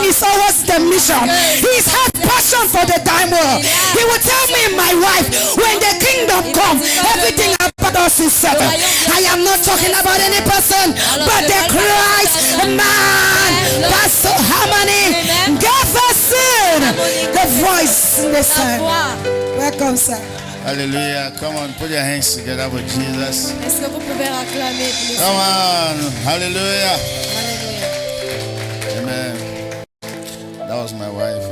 is always the mission. He has passion for the time world. He will tell me, my wife, when the kingdom comes, everything about us is settled. I am not talking about any person, but the Christ man. Pastor Harmony, Jefferson, the voice in the sun. Welcome, sir. Hallelujah. Come on, put your hands together for Jesus. Est-ce que vous pouvez acclamer pour le Come on. Hallelujah. Alléluia. Amen. That was my wife.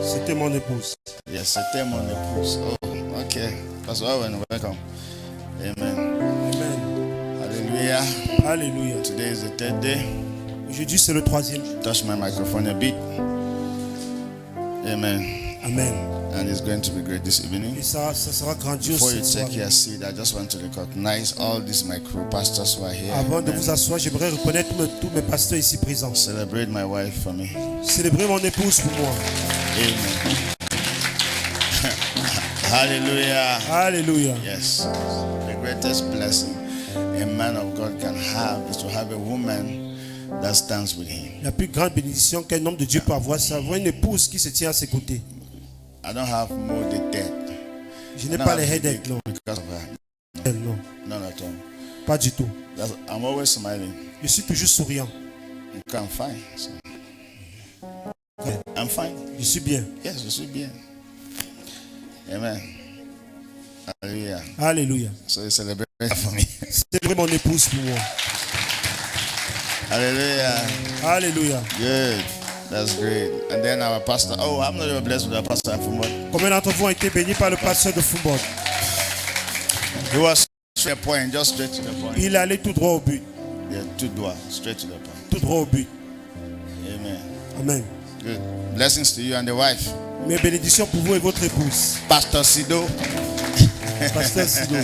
C'était mon épouse. Yes, c'était mon épouse. Oh, okay. Pastor Owen, welcome. Amen. Amen. Hallelujah. Alléluia. Today is the third day. Aujourd'hui, c'est le 3e. Touch my microphone a bit. Amen. Amen. And it's going to be great this evening. Et ça sera grandiose. Before you ce take soir. your seat, I just want to recognize all these my crew pastors who are here. Avant de Amen. vous asseoir, j'aimerais reconnaître tous mes pasteurs ici présents. Celebrate my wife for me. Célébrez mon épouse pour moi. Amen. Hallelujah. Alléluia. Yes. The greatest blessing a man of God can have is to have a woman that stands with him. La plus grande bénédiction qu'un homme de Dieu peut avoir, c'est avoir une épouse qui se tient à ses côtés. I don't have more the dead. Je n'ai pas les headaches, non. Because of her. Non, None at all. pas du tout. I'm always smiling. Je suis toujours souriant. Okay, I'm fine. So. I'm fine. Je suis bien. Yes, je suis bien. Amen. Hallelujah. Alléluia. So you celebrate for me. Célébrez mon épouse pour moi. Hallelujah. Alléluia. Good. That's great. And then our pastor. Oh, I'm not even blessed with our pastor from what? Combien d'entre vous ont été bénis par le pasteur de football? He was straight point, just straight to the point. Il est allé tout droit au but. Yeah, two doigts, straight to the point. Tout droit au but. Amen. Amen. Good. Blessings to you and the wife. Mes bénédictions pour vous et votre épouse. Pastor Sido. Pasteur Sido.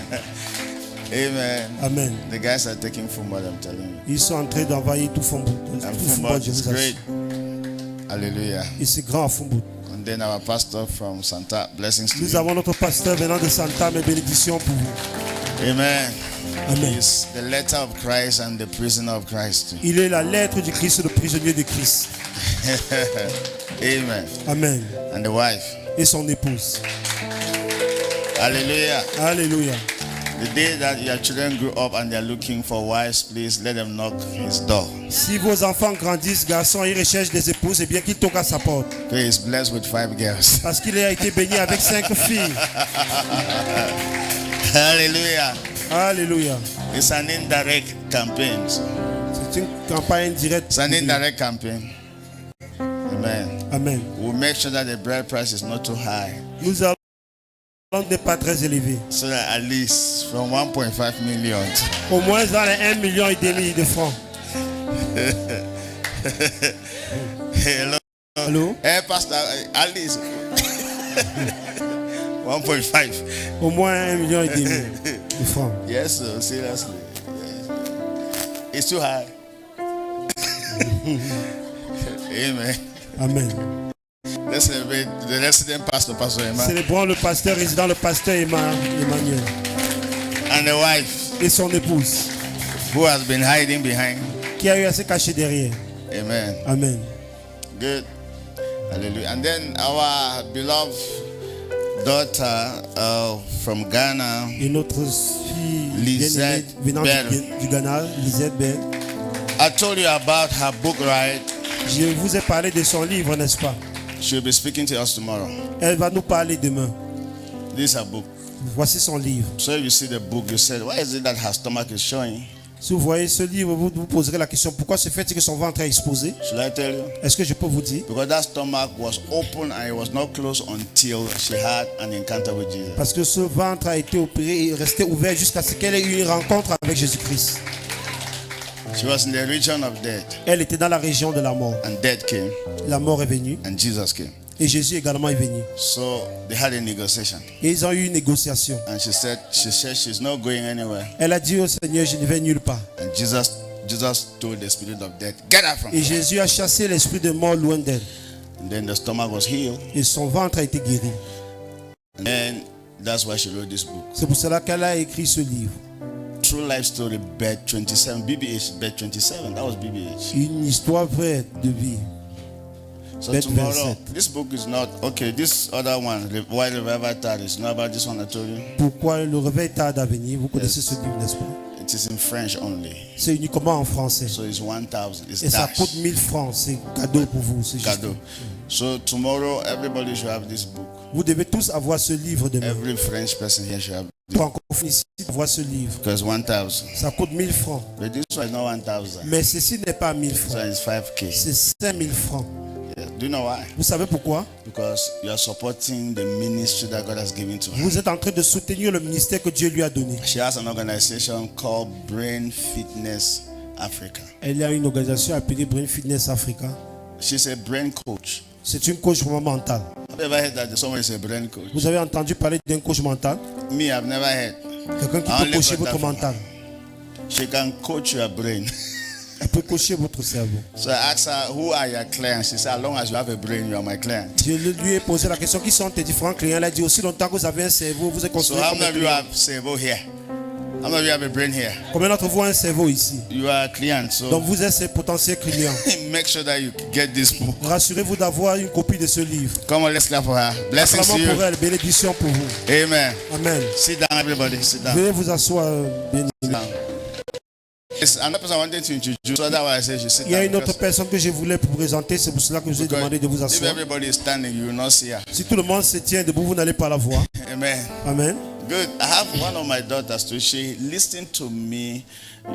Amen. Amen. The guys are taking football, I'm telling you. Ils sont en train d'envahir tout football. And Tout football football, je is vous great. assure. Hallelujah. Et c'est grand à football. And then our pastor from Santa. Blessings to Nous you. avons notre pasteur venant de Santa. Mes bénédictions pour vous. Amen. Amen. He's the letter of Christ and the prisoner of Christ. Il est la lettre du Christ, le prisonnier de Christ. Amen. Amen. And the wife. Et son épouse. Hallelujah. Alléluia. The day that your children grow up and they're looking for wives, please let them knock his door. Si vos enfants grandissent, garçons, ils recherchent des épouses, c'est bien qu'ils toquent à sa porte. He is blessed with 5 girls. Parce qu'il a été béni avec 5 filles. Hallelujah. Alléluia. It's an indirect campaign. C'est une campagne directe. It's an indirect campaign. Amen. Amen. We'll make sure that the bread price is not too high. Nous allons n'est pas très élevé. So that at least from 1.5 million. Au moins dans les 1,5 million de francs. Hello. Allô? Hey, Pastor, at least 1.5. Au moins 1,5 million de francs. Yes, sir, seriously. Yes. It's too high. Amen. Amen. Let's celebrate the resident pastor, Pastor Emma, Célébrons le pasteur résident, le pasteur Emmanuel. and the wife Et son épouse, who has been hiding behind. qui a eu à se cacher derrière. Amen. Amen. Good. Hallelujah. And then our beloved daughter from Ghana, Et notre fille Lisette venant Bell. du Ghana, Lisette Bell. I told you about her book, right? Je vous ai parlé de son livre, n'est-ce pas? She'll be speaking to us tomorrow. Elle va nous parler demain. This is her book. Voici son livre. So if you see the book, you said, why is it that her stomach is showing? Si vous voyez ce livre, vous vous poserez la question, pourquoi se fait-il que son ventre est exposé? Should I tell you? Est-ce que je peux vous dire? Because that stomach was open and it was not closed until she had an encounter with Jesus. Parce que ce ventre a été opéré et resté ouvert jusqu'à ce qu'elle ait eu une rencontre avec Jésus-Christ. She was in the region of death, Elle était dans la région de la mort. and death came, La mort est venue and Jesus came. et Jésus également est venu. So they had a negotiation, Et ils ont eu une négociation. and she said she's not going anywhere. Elle a dit au Seigneur, je ne vais nulle part. And Jesus told the spirit of death, get out from Et her. Jésus a chassé l'esprit de mort loin d'elle. And then the stomach was healed, Et son ventre a été guéri. and then that's why she wrote this book. C'est pour cela qu'elle a écrit ce livre. True Life Story, birth 27, BBH, birth 27. That was BBH. Une histoire vraie de vie. So Bête tomorrow, 27. this book is not okay. This other one, Why the Revival Tarries, is not about this one I told you. Pourquoi le réveil tarde à venir? Vous connaissez ce livre, n'est-ce pas? It is in French only, C'est uniquement en français. so it's 1,000. It's Et ça dash. coûte 1000 francs. C'est cadeau pour vous. C'est juste. Cadeau. So tomorrow, everybody should have this book. Vous devez tous avoir ce livre demain. Every French person here should have this, Francophone ici avoir ce livre. because 1,000. Ça coûte 1000 francs. But this one is not 1,000. Mais ceci n'est pas 1000 So francs. it's 5K. C'est 5000 francs. Yeah. Do you know why? Vous savez pourquoi? Because you are supporting the ministry that God has given to her. Vous êtes en train de soutenir le ministère que Dieu lui a donné. She has an organization called Brain Fitness Africa. Elle a une organisation appelée Brain Fitness Africa. She's a brain coach. C'est une coach vraiment mentale. Have you ever heard that someone is a brain coach? Vous avez entendu parler d'un coach mental? Me, I've never heard. Quelqu'un qui I peut only coacher got that votre from mental. She can coach your brain. Elle peut coacher votre cerveau. So I asked her, who are your clients? She said, as long as you have a brain, you are my client. Je lui ai posé la question, qui sont tes différents clients? Elle a dit, aussi longtemps que vous avez un cerveau, vous êtes So considéré how comme many un of you client. have cerveau here? How many of you have a brain here? Combien d'entre vous ont un cerveau ici? You are a client. So Donc vous êtes ses potentiels clients. make sure that you get this book. Rassurez-vous d'avoir une copie de ce livre. Come on, let's clap for her. Blessings to Acclamons you. pour elle, bénédiction pour vous. Amen. Amen. Sit down, everybody. Sit down. Veuillez vous asseoir, bien Sit down. It's another person I wanted to introduce. So that's why I said you sit Il y a down. une autre Because personne que je voulais vous présenter, c'est pour cela que je vous ai demandé de vous if asseoir. everybody is standing, you will not see her. Si tout le monde se tient debout, vous n'allez pas la voir. Amen. Amen. Good. I have one of my daughters too. She listened to me.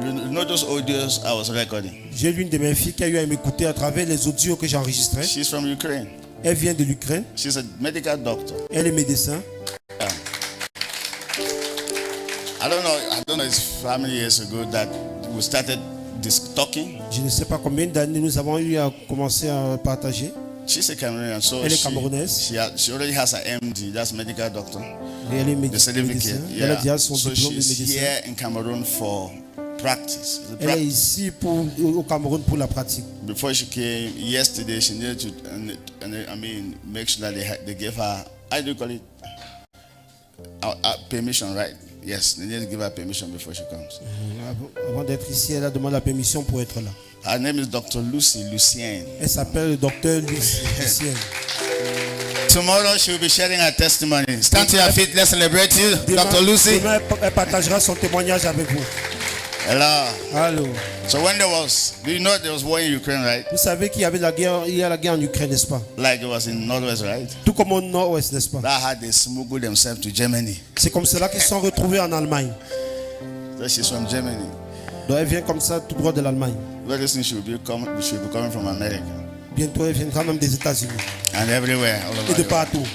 You know those audios I was recording. J'ai l'une de mes filles qui a eu à m'écouter à travers les audios que j'ai enregistrés. She's from Ukraine. Elle vient de l'Ukraine. She's a medical doctor. Elle est médecin. I don't know it's how many years ago that we started this talking. Je ne sais pas combien d'années nous avons eu à commencer à partager. She's a Cameroonian, so Elle est camerounaise. she already has an MD, that's medical doctor. Et elle est The certificate. médecin. Elle a déjà son So diplôme de she's médecin. here in Cameroon for practice. The Elle est ici au Cameroun pour la pratique. Before she came yesterday, she needed to, make sure that they gave her, how do you call it, permission, right? Yes, they need to give her permission before she comes. Avant d'être ici, elle a demandé la permission pour être là. Her name is Dr. Lucien. Elle s'appelle le docteur Lucien. Tomorrow she will be sharing her testimony. Stand to your feet, let's celebrate you, Dr. Lucy. Demain, elle partagera son témoignage avec vous. Hello. Allô. So when do you know there was war in Ukraine, right? Vous savez qu'il y avait la guerre, il y a la guerre en Ukraine, n'est-ce pas? Like it was in Northwest, right? Tout comme au nord-ouest, n'est-ce pas? That how they smuggled themselves to Germany. C'est comme cela qu'ils se sont retrouvés en Allemagne. So she's from Germany. Donc elle vient comme ça tout droit de l'Allemagne. Very soon she will be coming from America. Bientôt elle viendra même des États-Unis And everywhere, all over et de the world. partout.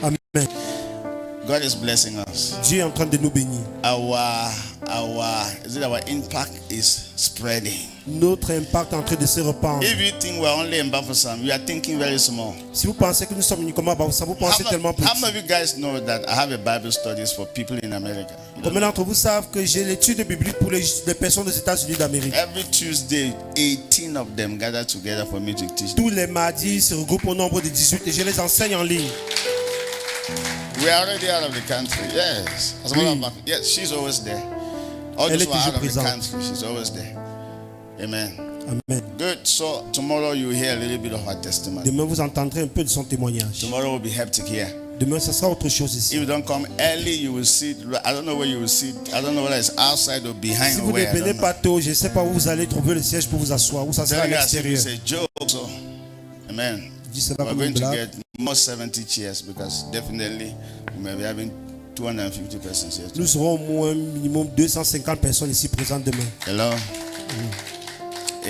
Amen. God is blessing us. Dieu est en train de nous bénir. Our impact is spreading. Notre impact est en train de se répandre. If you think we're only in Bafoussam, you are thinking very small. Si vous pensez que nous sommes uniquement à Bafoussam, vous pensez tellement petit. How many of you guys know that I have a Bible studies for people in America? Combien d'entre vous savent que j'ai l'étude biblique pour les personnes des États-Unis d'Amérique? Every Tuesday, 18 of them gather together for me to teach. Tous les mardis, ils se regroupent au nombre de 18 et je les enseigne en ligne. We are already out of the country. Yes. As a matter of fact, yes, she's always there. All Elle those est who are out of the toujours country, she's always there. Amen. Amen. Good. So tomorrow you will hear a little bit of her testimony. Demain, vous entendrez un peu de son témoignage. Tomorrow will be hectic here. Demain, ça sera autre chose If ici. you don't come early, you will sit. I don't know where you will sit. I don't know whether it's outside or behind Si or vous ne where. I venez don't know. pas tôt, je ne sais pas où vous allez trouver le siège pour vous asseoir, où ça sera à Telling us if l'extérieur. it's a joke. So, amen. Je dis cela We're comme une going to blague. get more 70 chairs because definitely we may be having 250 persons here. Nous serons au moins minimum 250 personnes ici présentes demain. Hello.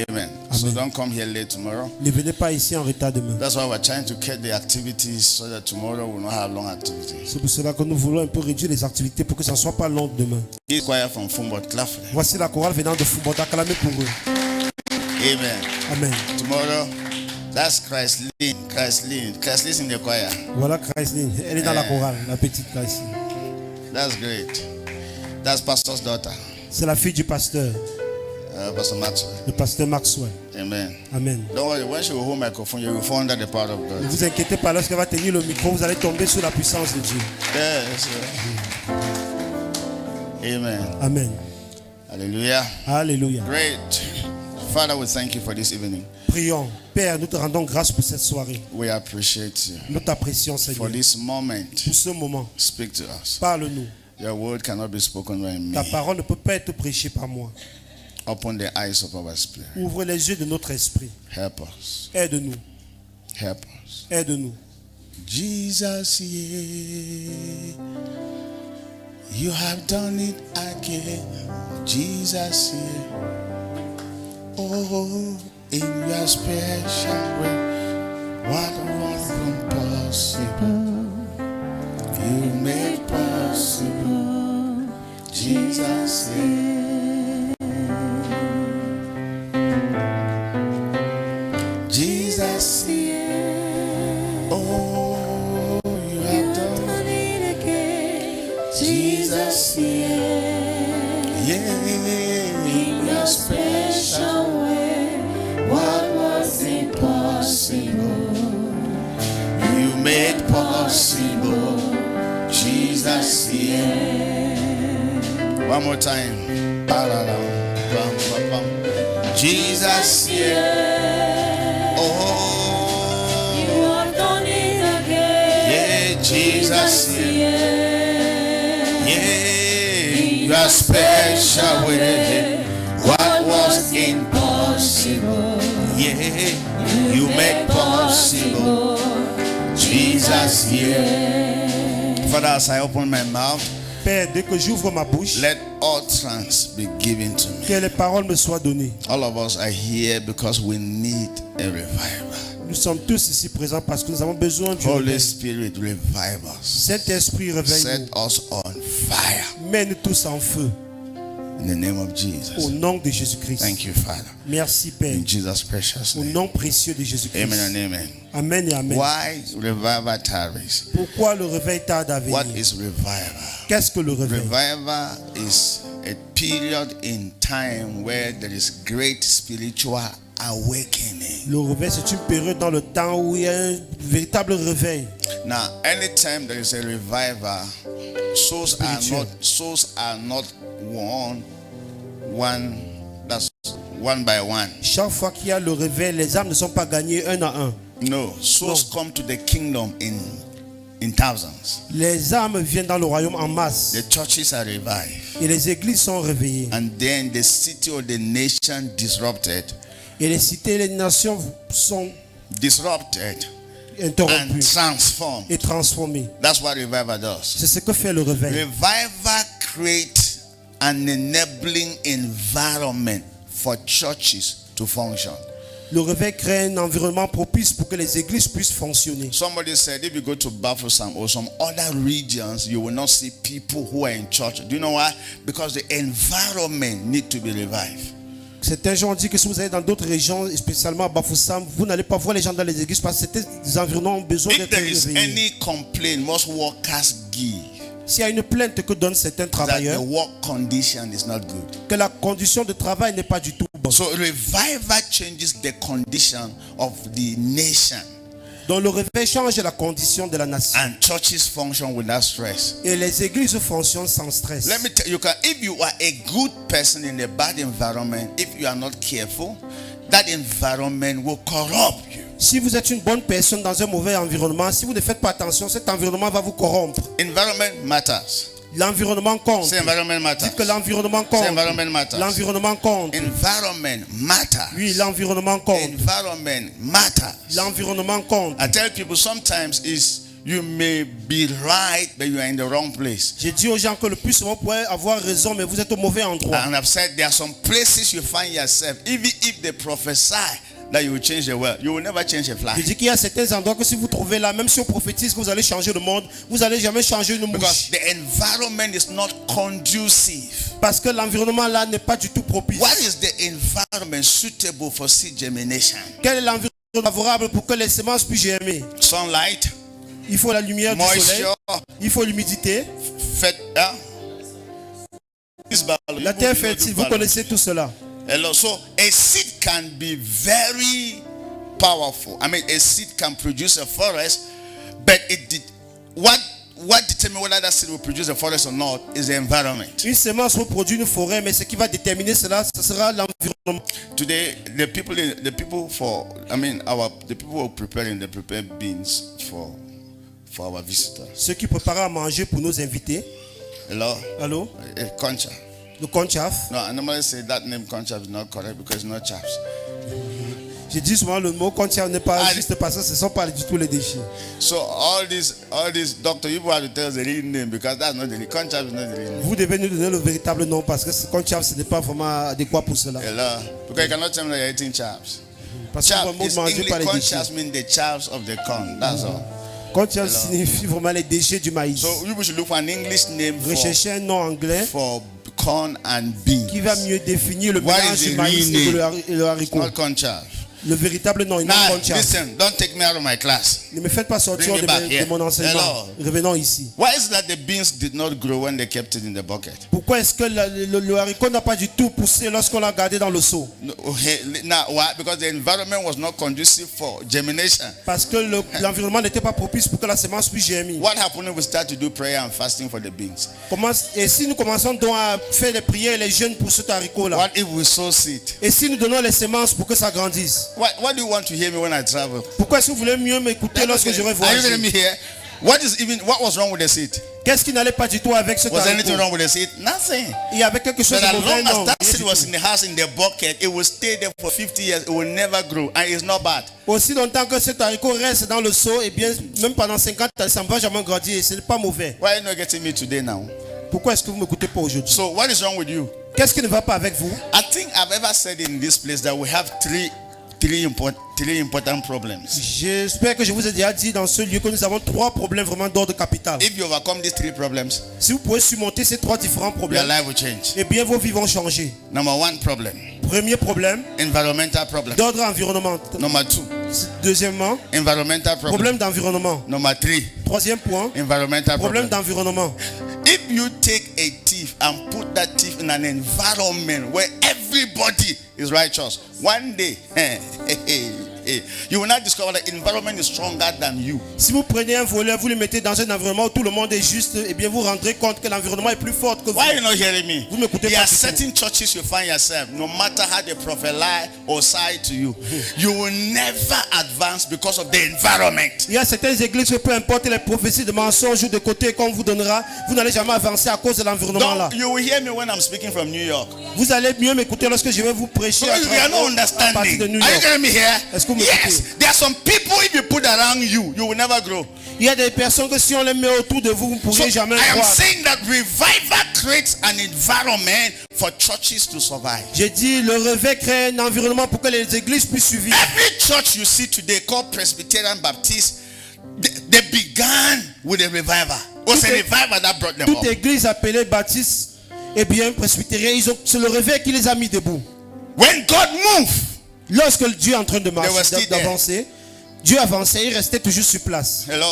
Amen. So Amen. don't come here late tomorrow. Ne venez pas ici en retard demain. That's why we're trying to cut the activities so that tomorrow we'll not have long activities. C'est pour cela que nous voulons un peu réduire les activités pour que ça ne soit pas long demain. This choir from Fumbot Clafley. Voici la chorale venant de Foubot, acclamez pour eux. Amen. Amen. Tomorrow, that's Christlyn. Christlyn's in the choir. Voilà Christine. Elle est dans la chorale, la petite Christine. That's great. That's Pastor's daughter, C'est la fille du pasteur, Pastor Maxwell. le pasteur Maxwell. Amen. Amen. Don't worry, when she will hold microphone, you will fall under the power of Ne God. vous inquiétez pas, lorsqu'elle va tenir le micro, vous allez tomber sous la puissance de Dieu. Yes. Amen. Amen. Hallelujah. Alléluia. Great. Father, we thank you for this evening. Prions. Père, nous te rendons grâce pour cette soirée. We appreciate you Nous t'apprécions, for Seigneur. this moment. Pour ce moment, Speak to us. parle-nous. Your word cannot be spoken by me. Ta parole ne peut pas être prêchée par moi. Open the eyes of our spirit. Ouvre les yeux de notre esprit. Help us. Aide-nous. Help us. Aide-nous. Jesus, yeah, you have done it again. Jesus, yeah, oh, in your special way, what was impossible, you made possible. Jesus, yeah, Jesus, yeah, oh, you have done it again. Jesus, yeah, in your special way, what was impossible, you made possible. Jesus, yeah. One more time. Jesus, yeah. Oh, You have done it again. yeah, Jesus, yeah. Yeah, your special way. What was impossible, yeah, you made possible. Jesus, yeah. Father, as I open my mouth, Père, dès que j'ouvre ma bouche, let utterance be given to me. que les paroles me soient données. All of us are here because we need a revival. Nous sommes tous ici présents parce que nous avons besoin du Holy réveil. Spirit, revive us. Saint-Esprit, réveille-nous. Set us on fire. Mets-nous tous en feu. In the name of Au Jesus. nom de Jésus-Christ. Thank you, Father. Merci, Père. In Jesus' precious Au name. nom précieux de Jésus-Christ. Amen and amen. Amen et amen. Why revival tarries? Pourquoi le réveil tarde à What venir? is revival? Qu'est-ce que le réveil? Revival is a period in time where there is great spiritual awakening. Le réveil, c'est une période dans le temps où il y a un véritable réveil. Now, anytime there is a revival, souls are not that's one by one. Chaque fois qu'il y a le réveil, les âmes ne sont pas gagnées un à un. No, souls come to the kingdom in thousands. Les âmes viennent dans le royaume en masse. The churches are revived. Et les églises sont réveillées. And then the city or the nation disrupted Et les cités et les nations sont and interrompues transformed. et transformées. That's what revival does. C'est ce que fait le réveil. Revival creates an enabling environment for churches to function. Le réveil crée un environnement propice pour que les églises puissent fonctionner. Somebody said if you go to Bafoussam or some other regions, you will not see people who are in church. Do you know why? Because the environment need to be revived. Certains gens disent que si vous allez dans d'autres régions, spécialement à Bafoussam, vous n'allez pas voir les gens dans les églises parce que ces environnements ont besoin If d'être there is réveillés. any complaint, most workers give S'il y a une plainte que donnent certains that the travailleurs, work condition is not good. que la condition de travail n'est pas du tout bonne. So revival changes the condition of the nation, Donc le réveil change la condition de la nation. and churches function without stress. Et les églises fonctionnent sans stress. Let me tell you, if you are a good person in a bad environment, if you are not careful, that environment will corrupt you. Si vous êtes une bonne personne dans un mauvais environnement, si vous ne faites pas attention, cet environnement va vous corrompre. Environment matters. L'environnement compte. Say environment matters. Dites que l'environnement compte. Say environment matters. L'environnement compte. Environment matters. Oui, l'environnement compte. Environment matters. L'environnement compte. I tell people sometimes you may be right, but you are in the wrong place. J'ai dit aux gens que le plus souvent vous pouvez avoir raison, mais vous êtes au mauvais endroit. And I've said there are some places you find yourself, even if they prophesy that you will change the world, you will never change a Je fly. dis qu'il y a certains endroits que si vous trouvez là, même si on prophétise que vous allez changer le monde, vous n'allez jamais changer une Because mouche. the environment is not conducive. Parce que l'environnement là n'est pas du tout propice. What is the environment suitable for seed germination? Quel est l'environnement favorable pour que les semences puissent germer? Sunlight, Il faut la lumière du soleil, moisture, il faut l'humidité, la terre fertile, vous connaissez tout cela. Hello. So a seed can be very powerful. I mean, a seed can produce a forest, but what what determines whether that seed will produce a forest or not is the environment. Une semence peut produire une forêt, mais ce qui va déterminer cela, ce sera l'environnement. Today, the people who they prepare beans for our visitors. Ceux qui préparent à manger pour nos invités. Hello? Allô? Concha. Le conchaf. No, I normally say that name conchaf is not correct because it's not chaps. Je dis souvent le mot conchaf n'est pas juste parce que ce ne sont pas du tout les déchets. So all these doctor, you have to tell us the real name because that's not the name. Conchaf is not the real name. Vous devez nous donner le véritable nom parce que ce conchaf ce n'est pas vraiment adéquat pour cela. Hello? Because you cannot tell me that you're eating chaps. Parce que Chaps vous ne mangez pas les déchets. conchas mean the chaps of the corn. That's all. Conchaf signifie vraiment les déchets du maïs. So you should look for an English name Recherchez un nom anglais for corn and beans. qui va mieux définir le What mélange is du the maïs real et le haricot. Not conchaf. Le véritable nom est non Now, conchaf. listen, don't take me out of my class. Ne me faites pas sortir Bring me back de here. mon enseignement. Hello. Revenons ici. Why is it that the beans did not grow when they kept it in the bucket? Pourquoi est-ce que le haricot n'a pas du tout poussé lorsqu'on l'a gardé dans le seau? No, now, why? Because the environment was not conducive for germination. Parce que l'environnement n'était pas propice pour que la semence puisse germer. What happened if we start to do prayer and fasting for the beans? Et si nous commençons donc à faire les prières et les jeûnes pour cet haricot-là? What if we sow seed? Et si nous donnons les semences pour que ça grandisse? What do you want to hear me when I travel? Pourquoi est-ce que vous voulez mieux m'écouter lorsque je vais Are you hearing me voyager? here? What was wrong with the seed? Qu'est-ce qui n'allait pas du tout avec ce Was there anything haricot? wrong with the seed? Nothing. Il y avait quelque chose But as de mauvais, long non. as that seed was in the house in the bucket, it will stay there for 50 years. It will never grow, and it's not bad. Aussi longtemps que cet haricot reste dans le seau, et bien même pendant 50 ans, ça ne va jamais grandir et ce n'est pas mauvais. Why are you not getting me today now? Pourquoi est-ce que vous ne m'écoutez pas aujourd'hui? So what is wrong with you? Qu'est-ce qui ne va pas avec vous? I think I've ever said in this place that we have three important problems. J'espère que je vous ai déjà dit dans ce lieu que nous avons 3 problèmes vraiment d'ordre capital. If you overcome these 3 problems, Si vous pouvez surmonter ces 3 différents your problèmes, life will change. eh bien vos vies vont changer. Number 1 problem, Premier problème, environmental problem. d'ordre environnemental. Number 2, Deuxièmement, environmental problem. problème d'environnement. Number 3, Troisième point, environmental problème problem. d'environnement. If you take a thief and put that thief in an environment where everybody is righteous, one day, you will not discover that environment is stronger than you. Si vous prenez un voleur, vous le mettez dans un environnement où tout le monde est juste, eh bien vous rendrez compte que l'environnement est plus fort que vous. Why are you not hearing me? Vous m'écoutez There pas are du tout. certain churches you find yourself, no matter how they prophesy or say to you, you will never advance because of the environment. Il y a certaines églises que peu importe les prophéties de mensonges ou de côté qu'on vous donnera, vous n'allez jamais avancer à cause de l'environnement là. You will hear me when I'm speaking from New York. Vous allez mieux m'écouter lorsque je vais vous prêcher Because you are not à partir de understanding. New Are you York. getting me here? Est-ce que vous Yes, m'écoutez? there are some people if you put around you, you will never grow. Il y a des personnes que si on les met autour de vous, vous ne So pourrez jamais I am croire. saying that revival creates an environment for churches to survive. J'ai dit, le réveil crée un environnement pour que les églises puissent suivre. Every church you see today called Presbyterian Baptist, they began with a revival. It was a revival that brought them Toute up. église appelée baptiste, eh bien presbytérien, c'est le réveil qui les a mis debout. When God moved, Lorsque Dieu est en train de They were marcher, still there. d'avancer, Dieu avançait, il restait toujours sur place. hello.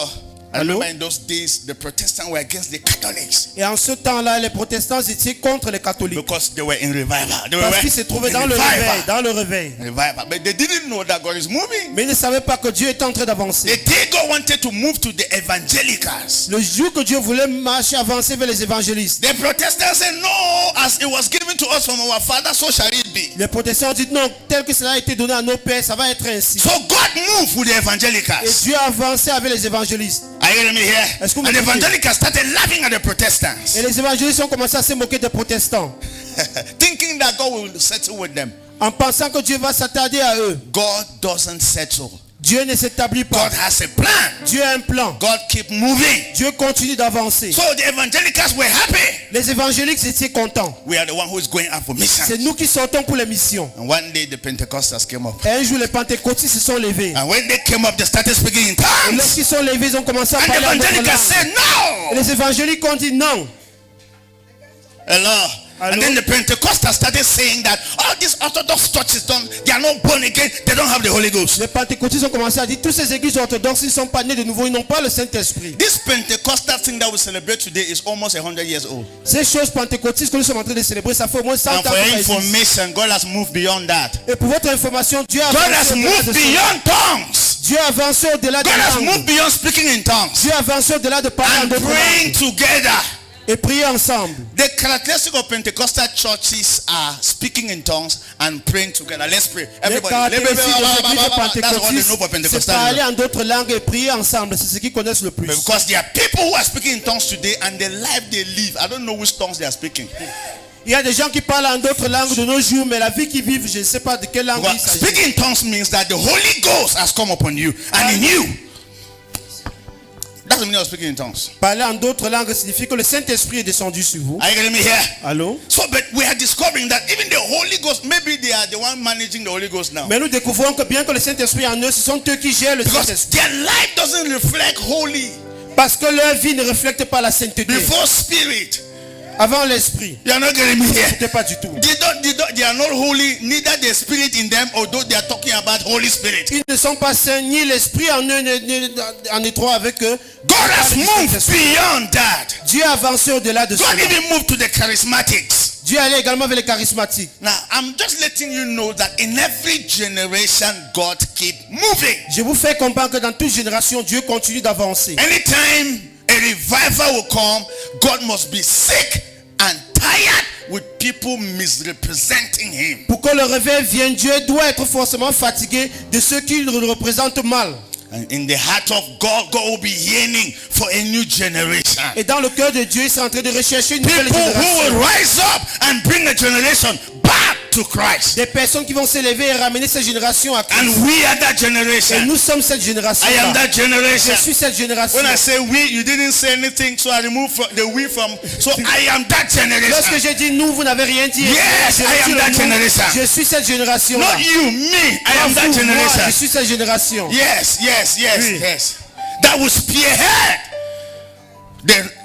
I Hello? remember in those days the Protestants were against the Catholics Et en ce temps-là, les protestants étaient contre les catholiques. because they were in revival. They Parce were qu'ils se trouvaient in dans le revival. réveil, dans le réveil. Revival. But they didn't know that God is moving. Mais ils ne savaient pas que Dieu était en train The d'avancer. day God wanted to move to the evangelicals, Le jour que Dieu voulait marcher, avancer vers les évangélistes, the Protestants said, no, as it was given to us from our father, so shall it be. les protestants ont dit non, tel que cela a été donné à nos pères, ça va être ainsi. So God moved with the Et evangelicals. Dieu a avancé avec les évangélistes. Are you hearing me here? Est-ce que vous And the m'écoutez? evangelicals started laughing at the Protestants, Et les évangélistes ont commencé à se moquer des protestants, thinking that God will settle with them. en pensant que Dieu va s'attarder à eux. God doesn't settle. Dieu ne s'établit pas. God has a plan. Dieu a un plan. God keep moving. Dieu continue d'avancer. So the evangelicals were happy. Les évangéliques étaient contents. We are the one who is going out for mission. C'est nous qui sortons pour les missions. And one day the Pentecostals came up. Et un jour, les pentecôtistes se sont levés. And when they came up, they started speaking in Et tongues. lorsqu'ils sont levés, ils ont commencé à And the parler en d'autres evangelicals langues. said Et no. les évangéliques ont dit non. Hello. Hello? And then the Pentecostals started saying that all these Orthodox churches they are not born again. They don't have the Holy Ghost. Les pentecôtistes ont commencé à dire toutes ces églises orthodoxes, ils ne sont pas nés de nouveau, ils n'ont pas le Saint-Esprit. This Pentecostal thing that we celebrate today is almost 100 years old. Ces choses pentecôtistes que nous sommes en train de célébrer, ça fait au moins 100 ans And for que your ça existe. information, God has moved beyond that. Et pour votre information, Dieu a God avancé has au-delà moved de ça. beyond tongues. Dieu a avancé au-delà des God has langues. moved beyond speaking in tongues Dieu a avancé au-delà de parler en and d'autres praying langues together. et prier ensemble. The characteristic of Pentecostal churches are speaking in tongues and praying together. Let's pray. Les Everybody. caractéristiques des églises That's what they know for pentecôtistes, c'est Pentecostal. parler en d'autres langues et prier ensemble. C'est ce qu'ils connaissent le plus. Because there are people who are speaking in tongues today and the life they live, I don't know which tongues they are speaking. Il y a des gens qui parlent en d'autres langues de nos jours, mais la vie qu'ils vivent, je ne sais pas de quelle langue il Because s'agit. speaking in tongues means that the Holy Ghost has come upon you and in you. That's the meaning of speaking in tongues. Parler en d'autres langues signifie que le Saint-Esprit est descendu sur vous. Are you getting me here? Allô? So, but we are discovering that even the Holy Ghost, maybe they are the one managing the Holy Ghost now. Mais nous découvrons que bien que le Saint-Esprit est en eux, ce sont eux qui gèrent le Because Saint-Esprit. their life doesn't reflect holy Parce que leur vie ne reflète pas la sainteté. before spirit. Avant l'Esprit, You are not getting me here. c'était pas du tout. They are not holy, neither the spirit in them, although they are talking about Holy Spirit. Ils ne sont pas saints, ni l'Esprit en eux, en étroit avec eux. God has moved beyond that. Dieu a avancé au-delà de God cela. even moved to the charismatics. Dieu allait également avec les charismatiques. Now, I'm just letting you know that in every generation, God keep moving. Je vous fais comprendre que dans toute génération, Dieu continue d'avancer. Anytime a revival will come, God must be sick and tired with people misrepresenting him. Pour que le réveil vienne, Dieu doit être forcément fatigué de ceux qui le représentent mal. And in the heart of God, God will be yearning for a new generation. Et dans le cœur de Dieu, il est en train de rechercher une nouvelle People who will génération. rise up and bring a generation back to Christ. Des personnes qui vont s'élever et ramener cette génération à Christ. And we are that Et generation. nous sommes cette génération. I am that Je generation. suis cette génération. When I say we, you didn't say anything, so I remove the we from. So I am that Lorsque generation. j'ai dit nous, vous n'avez rien dit. Yes, Je I am retire that le nous. generation. Je suis cette génération. Not you, me. I am that Moi, je generation. suis cette génération. Yes, yes, yes, Oui. yes. That will spearhead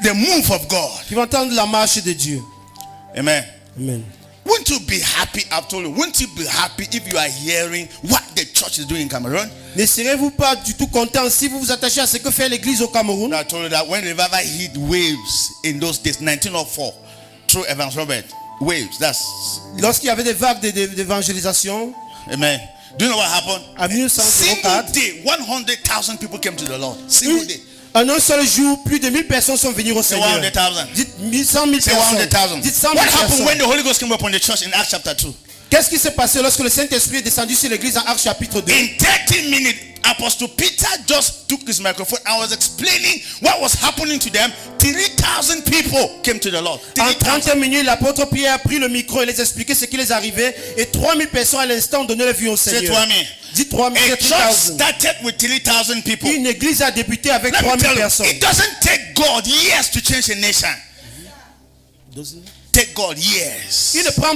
the move of God. Qui vont entendre la marche de Dieu. Amen. Amen. Wouldn't you be happy, I've told you, wouldn't you be happy if you are hearing what the church is doing in Cameroon? Ne serez-vous pas du tout content si vous vous attachez à ce que fait l'église au Cameroun? I told you that when revival hit waves in those days, 1904, through Evans Robert, waves, that's, Lorsqu'il y avait des vagues d'évangélisation, amen. Do you know what happened? en Single 1904, day, 100,000 people came to the Lord. Single day. en un seul jour, plus de 1000 personnes sont venues au Say Seigneur. 100,000. Dites 100 000 Say personnes. 100,000. Dites 100 000 What happened personnes. when the Holy Ghost came upon the church in Acts chapter 2? Qu'est-ce qui s'est passé lorsque le Saint-Esprit est descendu sur l'église en Actes chapitre 2? In 30 minutes, Apostle Peter just took his microphone and was explaining what was happening to them. 3,000 people came to the Lord. En 3,000. 30 minutes, l'apôtre Pierre a pris le micro et les expliquait ce qui les arrivait. Et 3000 personnes à l'instant donné le vu au Say Seigneur. 3,000. Dis 3000, A church 3000. started with 3,000 people. Une église a débuté avec Let me 3000 tell you, personnes. it doesn't take God years to change a nation. Take God years.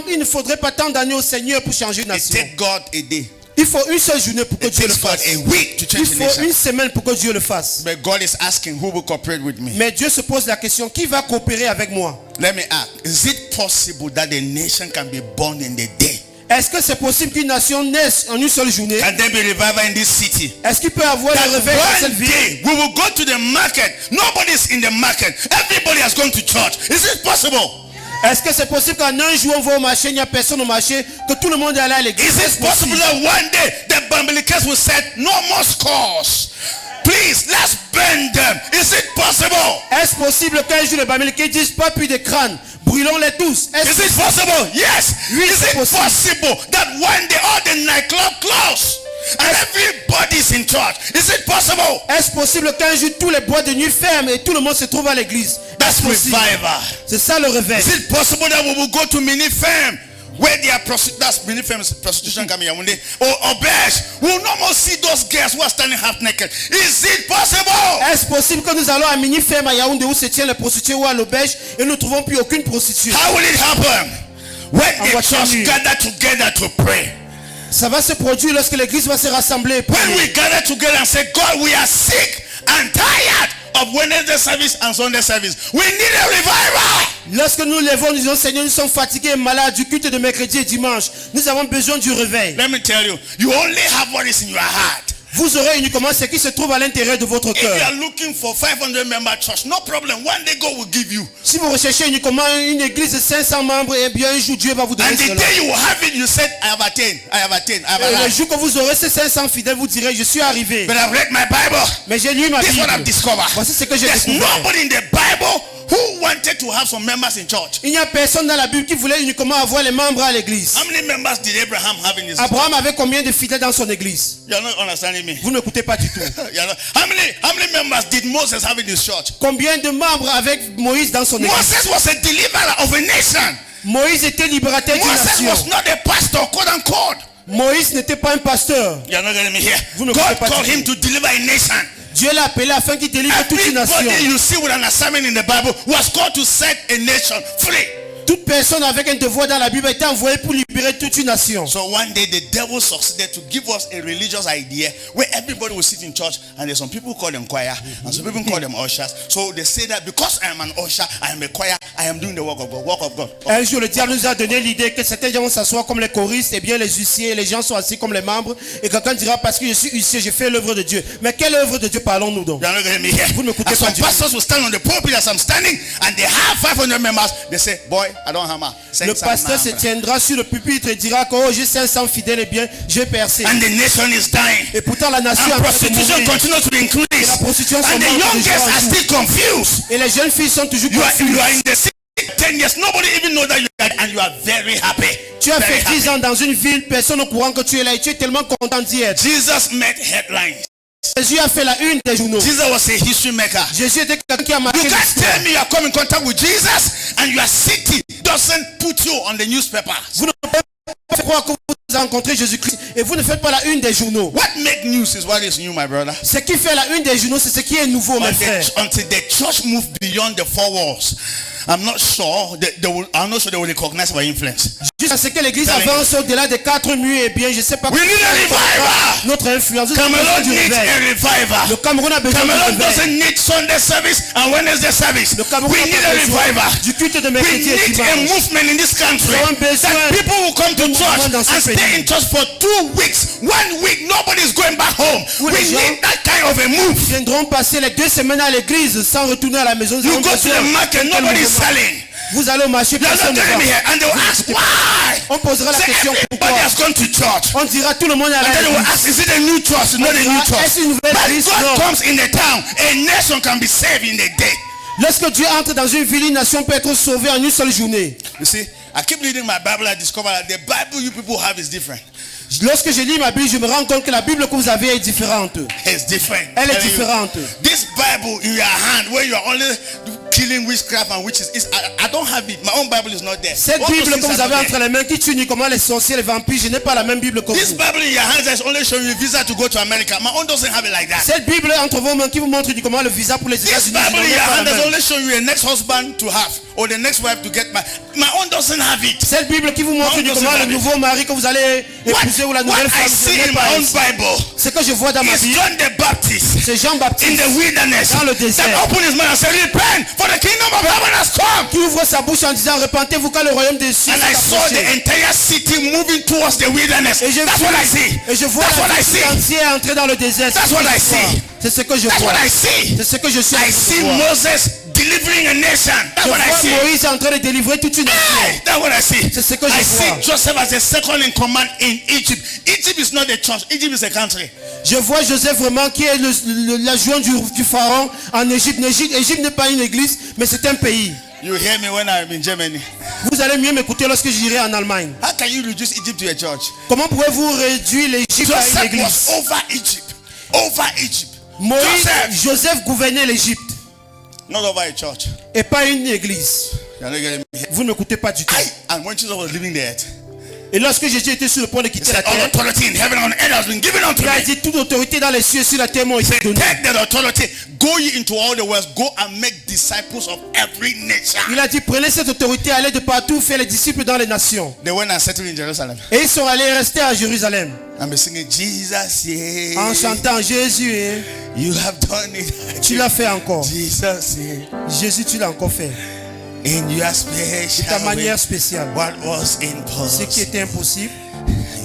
Il ne faudrait pas tant d'années au Seigneur pour changer une It nation. take God a day. Il faut une seule journée pour que It Dieu le takes God fasse. a week to Il change a faut nation. une semaine pour que Dieu le fasse. But God is asking who will cooperate with me. Mais Dieu se pose la question, qui va coopérer avec moi? Let me ask, is it possible that a nation can be born in the day? Est-ce que c'est possible qu'une nation naisse en une seule journée? Can there be revival in this city? Est-ce qu'il peut y avoir That le réveil dans cette one ville? day we will go to the market. Nobody's in the market. Everybody has gone to church. Is it possible? Est-ce que c'est possible qu'en un jour on va au marché, il n'y a personne au marché, que tout le monde est allé à l'église? Is it possible that one day the Bambilicans will say no more scores? Please, let's burn them. Is it possible? Est-ce possible qu'un jour les Bamilekés disent pas plus de crânes, brûlons-les tous? Is it possible? Yes. Oui, Is c'est it possible. possible that one day all the nightclub close and everybody's in church? Is it possible? Est-ce possible qu'un jour tous les boîtes de nuit ferment et tout le monde se trouve à l'église? That's Est-ce possible? revival. C'est ça le réveil. Is it possible that we will go to mini firm where they are that's mini firm prostitution coming one day or bears? We will no more see those girls who are standing half naked. Is it possible? Est-ce possible que nous allons à Mini Ferme à Yaoundé où se tiennent les prostituées ou à l'auberge et nous ne trouvons plus aucune prostituée? How will it happen? When En the voiture church nue. gather together to pray. Ça va se produire lorsque l'église va se rassembler et When prier. we gather together and say, God, we are sick and tired of Wednesday service and Sunday service. We need a revival. Lorsque nous levons, nous disons, Seigneur, nous sommes fatigués et malades du culte de mercredi et dimanche. Nous avons besoin du réveil. Let me tell you, you only have what is in your heart. Vous aurez uniquement ce qui se trouve à l'intérieur de votre If you cœur. are looking for 500 member church, no problem. One day God will give you. Si vous recherchez uniquement une église de 500 membres, eh bien un jour Dieu va vous donner And the cela. day you will have it, you said, I have attained, I have attained, I have Et le arrived. jour que vous aurez ces 500 fidèles, vous direz, je suis arrivé. But I've read my Bible. Mais j'ai lu ma This is what I've Bible. discovered. Voici ce que j'ai There's découvert. nobody in the Bible who wanted to have some members in church. Il n'y a personne dans la Bible qui voulait uniquement avoir les membres à l'église. How many members did Abraham have in his church? Abraham avait combien de fidèles dans son église? You're not understanding me. Vous ne m'écoutez pas du tout. How many members did Moses have in his church? Combien de membres avec Moïse dans son église? Moses was a deliverer of a nation. Moïse était libérateur d'une Moses nation. was not a pastor, quote unquote. Moïse n'était pas un pasteur. You're not getting me here. Vous ne God m'écoutez pas called du him tout. to deliver a nation. Dieu l'a appelé afin qu'il délivre toute une nation. Everybody you see with an assignment in the Bible was called to set a nation free. Toute personne avec un devoir dans la Bible a été envoyée pour libérer toute une nation. So one day the devil succeeded to give us a religious idea where everybody will sit in church, and there's some people call them choir and some people call them ushers. So they say that because I am an usher, I am a choir, I am doing the work of God. Work of God. Un jour, le diable nous a donné l'idée que certains gens vont s'asseoir comme les choristes, et bien les huissiers, les gens sont assis comme les membres. Et quelqu'un dira, parce que je suis huissier, je fais l'œuvre de Dieu. Mais quelle œuvre de Dieu parlons-nous donc? You're not getting me here. Vous ne m'écoutez And pas some du tout. pastors will stand on the pulpit as I'm standing, and they have 500 members. They say, boy, I don't hammer. Le pasteur se tiendra sur le pupitre et dira que oh, j'ai 500 fidèles, et bien j'ai percé. And the nation is dying. Et pourtant la nation And est en train de prostitution mourir. continues to increase. La prostitution And the s'augmente de youngest jour en are jour. still confused. Et les jeunes filles sont toujours You are confuses. in the city 10 years. Nobody even know that you are, and you are very happy. Tu as Very fait 10 happy. ans dans une ville, personne au courant que tu es là et tu es tellement content d'y être. Jesus made headlines. Jésus a fait la une des journaux. Jesus was a history maker. Jésus était quelqu'un qui a marqué You can't l'histoire. tell me you are coming in contact with Jesus and your city doesn't put you on the newspaper. Vous ne pouvez pas croire que vous avez rencontré Jésus-Christ et vous ne faites pas la une des journaux. What make news is what is new, my brother. Ce qui fait la une des journaux, c'est ce qui est nouveau, mes frères. Until the church move beyond the four walls, I'm not sure they will recognize our influence. Jusqu'à ce que l'église avance au-delà des 4 murs, et bien je sais pas We need a revival. notre influence. Nous avons Cameroon besoin du needs réveil. a revival. Le Cameroun a besoin Cameroon du réveil. doesn't need Sunday service and Wednesday service. Le Cameroun We n'a need pas a besoin revival. du culte de We mercredi et need a dimanche. movement in this country. Nous avons besoin That people will come to d'un mouvement church dans ce and stay pays. in church for 2 weeks. 1 week, nobody's going back home. Où We les gens need that kind of a move. viendront passer les 2 semaines à l'église sans retourner à la maison. Nous You avons go to besoin the market, de tel nobody's mouvement. selling. Vous allez au marché, You're personne not ne telling me vend. here. And they will ask why. On posera la Say question pourquoi. everybody has gone to church. On dira tout le monde est And allé then à they will l'église. ask, is it a new church? It's not a new church. Est-ce une nouvelle But église? God Non. comes in the town. A nation can be saved in a day. Lorsque Dieu entre dans une ville, une nation peut être sauvée en une seule journée. You see, I keep reading my Bible. I discover that the Bible you people have is different. Lorsque je lis ma Bible, je me rends compte que la Bible que vous avez est différente. It's different. Elle est Telling you, différente. This Bible in your hand, where you are only killing witchcraft and witches, I don't have it. My own Bible is not there. Cette All those Bible que things vous are avez not entre there. les mains qui tue uniquement les sorciers, les vampires, je n'ai pas la même Bible que This vous. Bible in your hands is only showing you visa to go to America. My own doesn't have it like that. Cette Bible est entre vos mains qui vous montre uniquement le visa pour les This États-Unis. Bible in Je n'ai your pas la hand is même. only showing you a next husband to have or the next wife to get. My own doesn't have it. Cette Bible qui vous montre Non, uniquement non, le c'est nouveau mari que vous allez épouser ou la What nouvelle I femme. see Je n'ai in pas my own ici. Bible Ce que je vois dans ma is Bible, John the Baptist c'est Jean in Baptiste the wilderness dans le that désert opened his mouth and said, repent, for the kingdom of heaven has come. qui ouvre sa bouche en disant repentez-vous car le royaume des cieux And I est saw the approché. entire city moving towards the wilderness. Et je That's what I see. Et je vois That's what la I ville see. entière entrer dans le désert. That's what I see. C'est ce que je That's vois. what I see. C'est ce que je suis en I train de see voir. Moses delivering a nation. That's Je what I vois see. Moïse en train de délivrer toute une Hey, nation. that's what I see. C'est ce que I je see vois. Joseph as the second in command in Egypt. Egypt is not a church. Egypt is a country. Je vois Joseph vraiment qui est l'adjoint du pharaon en Égypte. Égypte n'est pas une église, mais c'est un pays. You hear me when I'm in Germany. Vous allez mieux m'écouter lorsque j'irai en Allemagne. How can you reduce Egypt to a church? Comment pouvez-vous réduire l'Égypte à une Joseph église? was over Egypt. Over Egypt. Moïse, Joseph, Joseph gouvernait l'Égypte not over a church. et pas une église. You're not getting me. Vous ne m'écoutez pas du tout. And when Jesus was leaving the earth, Et lorsque Jésus était sur le point de he quitter la said, all terre, authority in heaven and on earth has been given unto il a me. dit toute autorité dans les cieux et sur la terre m'ont été donnée. Take that authority, go ye into all the world, go and make disciples of every nation. Il a dit prenez cette autorité, allez de partout, faire les disciples dans les nations. They went and settled in Jerusalem. Et ils sont allés rester à Jérusalem And be singing, Jesus, yeah. en chantant Jésus, hein, You have done it. tu l'as fait encore. Jesus, yeah. Jésus, tu l'as encore fait. In your De ta special manière way, spéciale. what was Ce qui impossible, était impossible,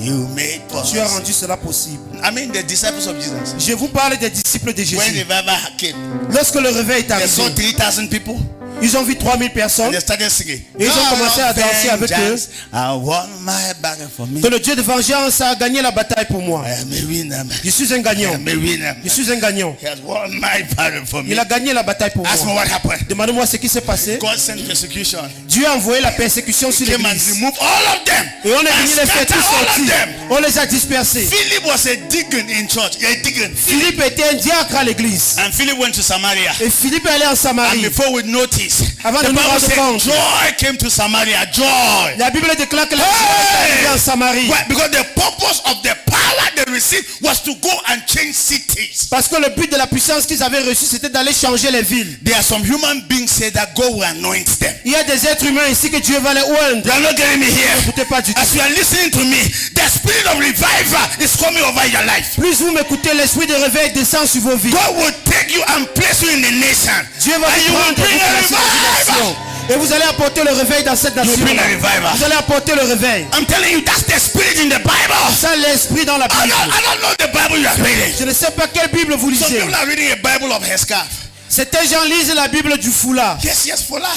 You made Tu as possible. rendu cela possible. I mean the disciples of Jesus. Je vous parle des disciples de When Jésus. revival came, Lorsque le réveil est they saw arrivé, 3,000 people ils ont vu 3000 and personnes. they started singing. Et ils ont commencé à danser avec eux. I won my battle for me. Que le Dieu de vengeance a gagné la bataille pour moi. I am a winner. Je suis un I gagnant. am a winner. Je suis un gagnant. He has won my battle for me. Il a gagné la bataille pour Ask me moi. what happened. Demandez-moi ce qui s'est passé. God sent persecution. Dieu a envoyé la persécution sur Came and l'église. removed all of them. Et on est And venu les faire scattered tous all of sortir. them. On les a dispersés. Philip was a deacon in church. A deacon. Philippe était un diacre à l'église. And Philip went to Samaria. Et Philippe est allé en And Samarie. before we notice, Avant de the nous Bible rendre said compte. joy came to Samaria. Joy. La Bible déclare que la Hey! joie est arrivée en Samarie. Why? Because the purpose of the power they received was to go and change cities. Parce que le but de la puissance qu'ils avaient reçue, c'était d'aller changer les villes. There are some human beings say that God will anoint them. Il y a des êtres humains ici que Dieu va les You oindre. are not getting me here. N'écoutez pas du tout. As you are listening to me, the spirit of revival is coming over your life. Plus vous m'écoutez, l'esprit de réveil descend sur vos vies. God will take you and place you in the nation. Dieu va And vous you will prendre et bring vous a placer dans une nation. revival. Et vous allez apporter le réveil dans cette nation. bring a revival. Vous allez apporter le réveil. I'm telling you, that's the spirit in the Bible. Ça, l'esprit dans la I Bible. don't know the Bible you are reading. Je ne sais pas quelle Bible vous Some lisez. people are reading a Bible of Heska. Certains gens lisent la Bible du foulard. Yes, Fula.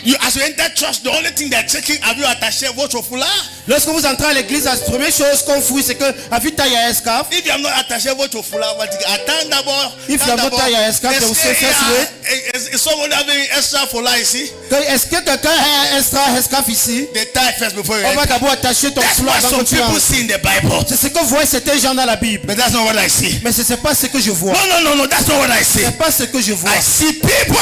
You, as you enter church, the only thing they're checking, have you attached a watch of Fula? Lorsque vous entrez à l'église, la première chose qu'on fouille, c'est que avez-vous taillé un escaf? If you have not attached a watch of Fula, If you have not tied your escarf, they will say, first is someone having extra Fula, you see? Est-ce que quelqu'un a un extra escaf ici? They tie first before you On va enter. d'abord attacher ton That's foulard what avant some que tu people entres. see in the Bible. C'est ce que voient certains gens dans la Bible. But that's not what I see. Mais ce n'est pas ce que je vois. No, that's not what I see. Ce n'est pas ce que je vois. I see people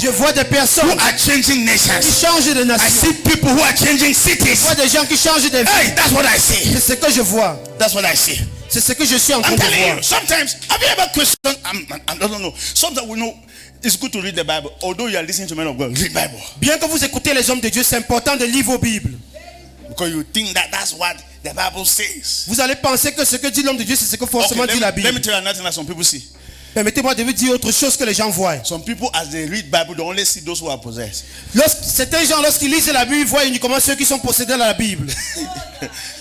Je vois des who personnes are changing qui nations. changent de I nation. see people who are changing Je cities. vois des gens qui changent de vie. Hey, that's what I see. C'est ce que je vois. That's what I see. C'est ce que je suis en train I'm de telling voir. you, sometimes, have you ever questioned, I don't know, sometimes we know it's good to read the Bible, although you are listening to men of God, read Bible. Bien que vous écoutez les hommes de Dieu, c'est important de lire vos Bibles. Because you think that that's what the Bible says. Vous allez penser que ce que dit l'homme de Dieu, c'est ce que Okay, forcément dit la let me Bible. tell you another thing that some people see. Permettez-moi de vous dire autre chose que les gens voient. Some people, as they read Bible, they only see those who are possessed. Certains gens, lorsqu'ils lisent la Bible, ils voient uniquement ceux qui sont possédés dans la Bible.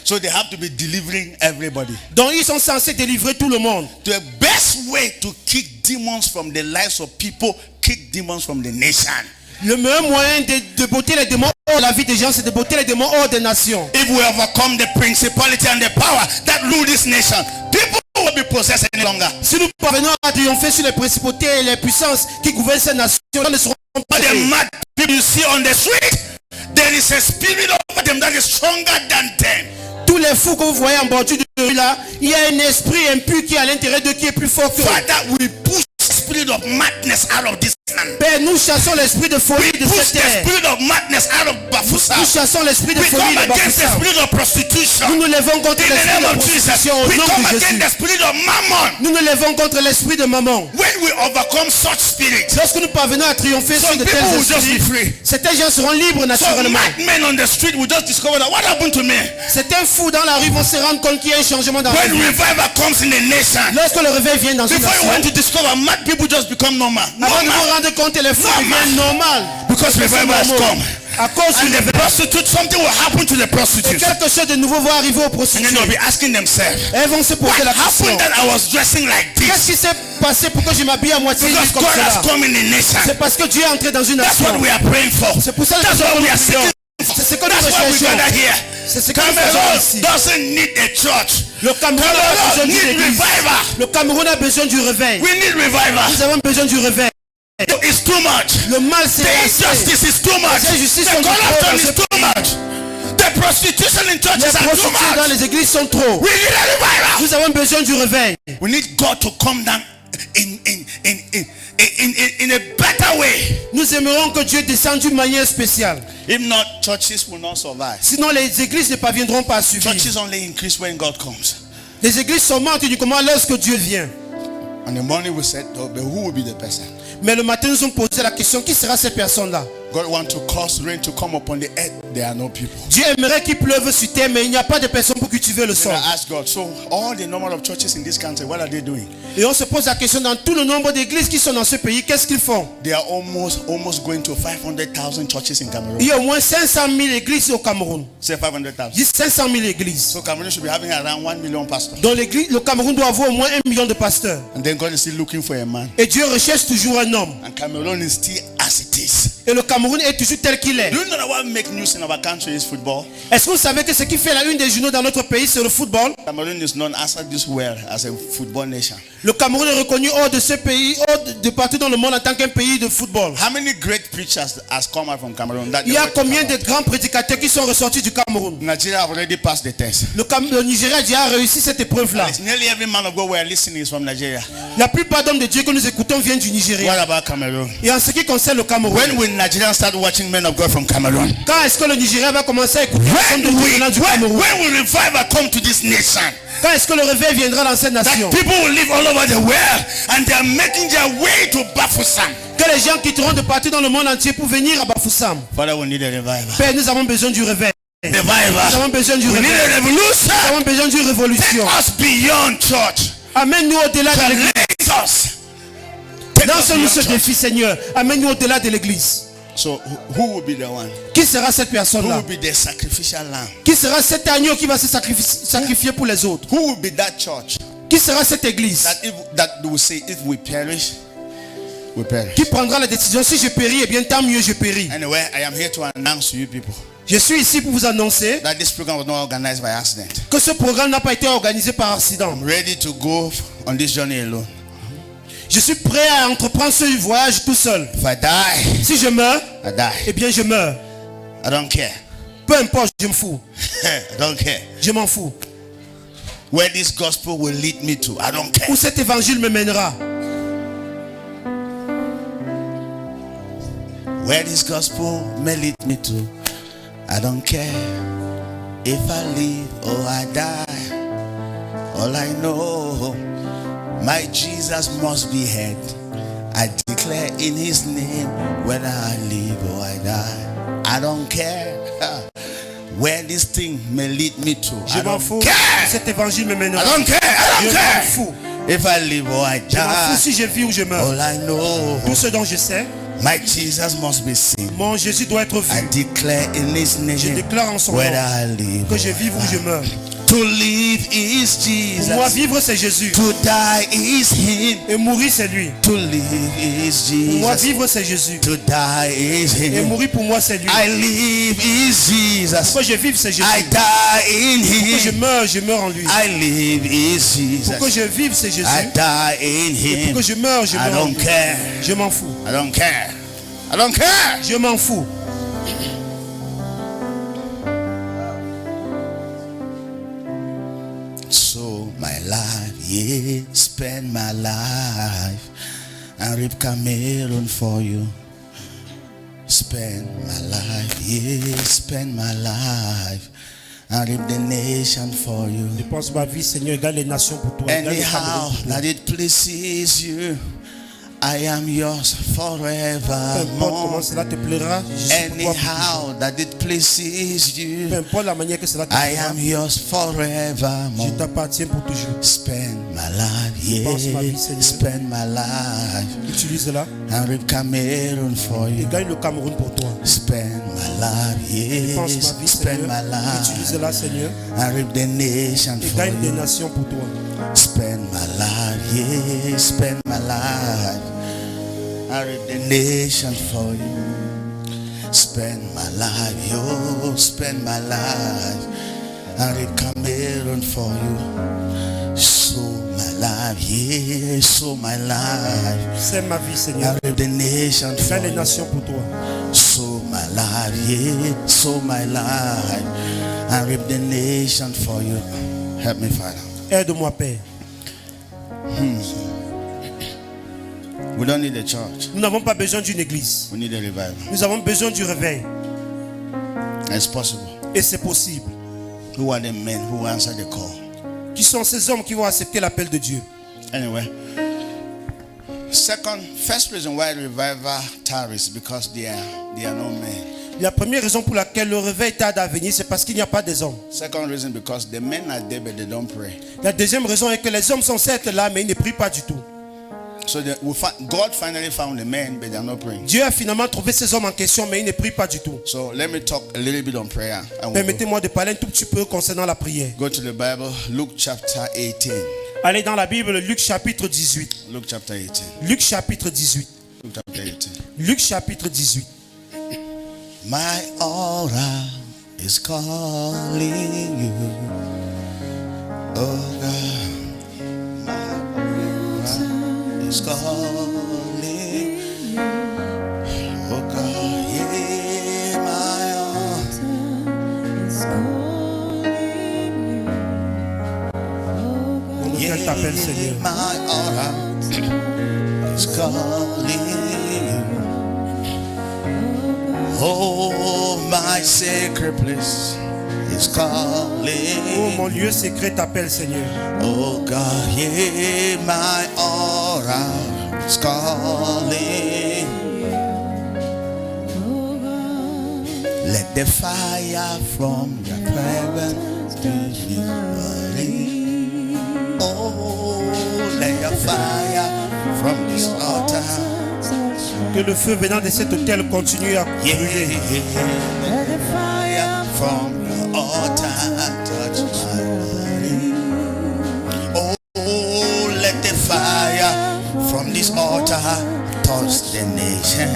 So they have to be delivering everybody. Donc ils sont censés délivrer tout le monde. The best way to kick demons from the lives of people, kick demons from the nation. Le meilleur moyen de botter les démons hors de la vie des gens, c'est de botter les démons hors des nations. If we overcome the principality and the power that rule this nation, people will be possessed any longer. Si nous parvenons à triompher sur les principautés et les puissances qui gouvernent ces nations, ils ne seront pas But the possédés. mad people you see on the street, there is a spirit over them that is stronger than them. Tous les fous que vous voyez en bordure de rue là, il y a un esprit impur qui est à l'intérieur d'eux qui est plus fort que eux. Father, we push the spirit of madness out of this land. Père, nous chassons l'esprit de folie We de push cette the terre. spirit of madness out of Bafusa. Nous chassons l'esprit de We folie come de against the Bafoussa. spirit of prostitution. Nous nous levons contre In the l'esprit name de of Jesus, prostitution au we nom come de against Jésus. the spirit of mammon. Nous nous levons contre l'esprit de maman. When we overcome such spirits, Lorsque nous parvenons à triompher sur some de people tels will just be esprits, free. certains gens seront libres Some naturellement. madmen on the street will just discover that what happened to me. Certains fous dans la rue vont se rendre compte qu'il y a un changement dans la When vie. revival comes in the nation, Lorsque le réveil vient dans une before you want nation, to discover, mad people just become normal. avant de vous Normal. rendre compte, les fous Normal. deviennent normal. Because revival has come. À cause And du the réveil. prostitute, something will happen to the Et prostitute. quelque chose de nouveau va arriver aux And then prostituées. they'll be asking themselves, Elles vont se what poser la question. happened that I was dressing like Qu'est-ce this? qui s'est passé pour que je m'habille à moitié nu Because comme God has cela? come in the nation. C'est parce que Dieu est entré dans une That's nation. what we are praying for. C'est pour ça que That's what we are nous seeking. C'est ce que nous That's why we recherchons. gather here. C'est ce que nous faisons Cameroon ici. doesn't need a church. Le Cameroun a Cameroon besoin d'une need église. revival. Le Cameroun a besoin du réveil. We need revival. Nous avons besoin du réveil. It's too much. Le mal c'est The assez. injustice is too much. Les injustices The sont trop corruption dans is ce too pays. much. The prostitution in Les churches are too prostituées dans much. les églises sont trop. We need a revival. Nous avons besoin du réveil. We need God to come down in a better way. Nous aimerions que Dieu descende d'une manière spéciale. If not, churches will not survive. Sinon les églises ne parviendront pas à survivre. Churches only increase when God comes. Les églises sont mortes uniquement lorsque Dieu vient. On the morning we said, oh, but who will be the person? Mais le matin nous sommes posé la question, qui sera cette personne-là? God wants to cause rain to come upon the earth. There are no people. Dieu aimerait qu'il pleuve sur terre, mais il n'y a pas de personnes pour cultiver le So sol. I ask God, so all the number of churches in this country, what are they doing? Et on se pose la question, dans tout le nombre d'églises qui sont dans ce pays, qu'est-ce qu'ils font? They are almost going to 500,000 churches in Cameroon. Il y a au moins 500 000 églises au Cameroun. Say 500,000. Je dis 500 000 églises. So Cameroon should be having around 1 million pastors. Dans l'église, le Cameroun doit avoir au moins 1 million de pasteurs. And then God is still looking for a man. Et Dieu recherche toujours un homme. And Cameroon is still as it is. Et le Cameroun est toujours tel qu'il est. Do you know that what makes news in our country is football? Est-ce que vous savez que ce qui fait la une des journaux dans notre pays, c'est le football? Cameroon is known outside this world as a football nation. Le Cameroun est reconnu hors de ce pays, hors de partout dans le monde en tant qu'un pays de football. How many great preachers has come out from Cameroon? That Il y a combien de grands prédicateurs qui sont ressortis du Cameroun? Nigeria have already passed the test. Le Nigeria a déjà réussi cette épreuve-là. It's nearly every man of God we are listening is from Nigeria. La plupart d'hommes de Dieu que nous écoutons viennent du What Nigeria. about Cameroon? Et en ce qui concerne le Cameroun, When will Nigerians start watching men of God from Cameroon? quand est-ce que le Nigeria va commencer à écouter les hommes de Dieu venant du Cameroun? When will revival come to this nation? Quand est-ce que le réveil viendra dans cette nation? That people will live all over the world and they are making their way to Bafoussam. Que les gens quitteront de partout dans le monde entier pour venir à Bafoussam. Father, we need a revival. Père, nous avons besoin du réveil. Nous Revival. avons besoin du We need réveil. a Nous revolution. avons besoin d'une révolution. Take us beyond church. Amène-nous au-delà de l'église. Raise us. Take us Lance-nous ce beyond church. défi, Seigneur. Amène-nous au-delà de l'église. So who will be the one? Qui sera cette Who personne-là? will be the sacrificial lamb? Qui sera cet agneau qui va se sacrifier pour les autres? Who will be that church Qui sera cette église that will say if we perish, we perish? qui prendra la décision? Si je péris, eh bien tant mieux je péris. Anyway, I am here to announce to you people Je suis ici pour vous annoncer that this program was not organized by accident. que ce programme n'a pas été organisé par accident. I'm ready to go on this journey alone. Je suis prêt à entreprendre ce voyage tout seul. If I die, Si je meurs, I die. eh bien je meurs. I don't care. Peu importe, je me fous. I don't care. Je m'en fous. Where this gospel will lead me to, I don't care. Où cet évangile me mènera. Where this gospel may lead me to, I don't care. If I live or I die, all I know, my Jesus must be heard. I declare in his name, whether I live or I die, I don't care. Where this thing may lead me to, Je I m'en don't fous. care. Cet évangile me mènera. I don't care. I Je don't m'en care. fous. If I live or I Je m'en fous die, si je vis ou je meurs. all I know, Tout ce dont je sais, my Jesus must be seen. mon Jésus doit être I vu. declare in his Je name, déclare en son nom whether I live que je or I vive ou je die. meurs. To live is Pour moi, Jesus. vivre c'est Jésus. To die is him. Et mourir c'est lui. To live is Pour moi, Jesus. vivre c'est Jésus. To die is Et him. mourir pour moi c'est lui. I live is Jesus. Pourquoi je vive c'est Jésus. I die in Pourquoi je him. meurs en lui. I live is Pourquoi Jesus. je vive c'est Jésus. I die in Et him. pourquoi je meurs I en don't lui. care. Je m'en fous. I don't care. I don't care. Je m'en fous. So my life, yeah, spend my life and reap Cameroon for you. Spend my life, yeah, spend my life and reap the nation for you. Dépense ma vie, Seigneur, égale les nations pour toi. Égale le Anyhow Cameroun pour toi. that it pleases you, I am yours Peu importe comment forevermore. cela te plaira, je suis pour toi pour toujours. Anyhow that it pleases Peu you, importe la manière que cela te I plaira, am yours je forevermore. t'appartiens pour toujours. Spend my life, Pense ma vie, yeah, Seigneur. spend my life Utilise-la and reap Cameroon for et you. gagne le Cameroun pour toi. Spend my life, yeah, Pense ma vie, spend Seigneur. my life Utilise-la, Seigneur, and reap the nation et for gagne des you. nations pour toi. Spend my life, yeah, spend my life and reap the nation for you. Spend my life, yo, spend my life and reap Cameroon for you. So my life, yeah, so my life C'est ma vie, Seigneur. and reap the nation Et for gagne les you. nations pour toi. So my life, yeah, so my life and reap the nation for you. Help me, Father. Aide-moi, Père. We don't need a church. Nous n'avons pas besoin d'une église. We need a revival. Nous avons besoin du réveil. It's possible. Et c'est possible. Who are the men who answer the call? Qui sont ces hommes qui vont accepter l'appel de Dieu? Anyway, First reason why revival tarries because there are no men. La première raison pour laquelle le réveil tarde à venir, c'est parce qu'il n'y a pas des hommes. Second reason because the men are there but they don't pray. La deuxième raison est que les hommes sont certes là, mais ils ne prient pas du tout. So God finally found the men but they are not praying. Dieu a finalement trouvé ces hommes en question, mais ils ne prient pas du tout. So let me talk a little bit on prayer. Permettez-moi de parler un tout petit peu concernant la prière. Go to the Bible, Luke chapter 18. Allez dans la Bible, Luc chapitre 18. Luke chapter 18. Luc chapitre 18. Luke chapter 18. Luc chapitre 18. My aura is calling you. Oh God, my aura is calling you. Oh God, yeah, my aura is calling you. Elle t'appelle, Seigneur. My aura is calling you. Oh, my sacred place is calling. Oh, mon lieu secret t'appelle, Seigneur. Oh God, yeah, my aura is calling. Let the fire from your presence be burning. Oh, let the fire from this altar. Que le feu venant de cet hôtel continue à Yeah, brûler. let the fire from your altar touch my body. Oh, let the fire from this altar touch the nation.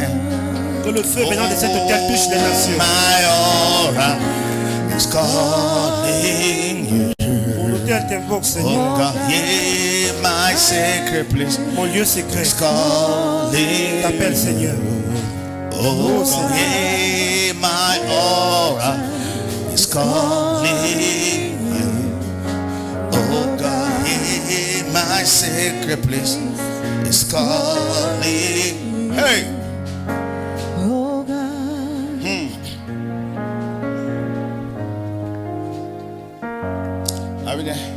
Que le feu venant de cet hôtel touche les nations. My aura is calling you. Mon hôtel t'invoque, Oh Seigneur. God, yeah, my sacred place Mon lieu secret is calling. t'appelle, Seigneur. Oh God, yeah, my aura is calling you. Oh God, yeah, my sacred place is calling. Hey. Oh God. Are we there?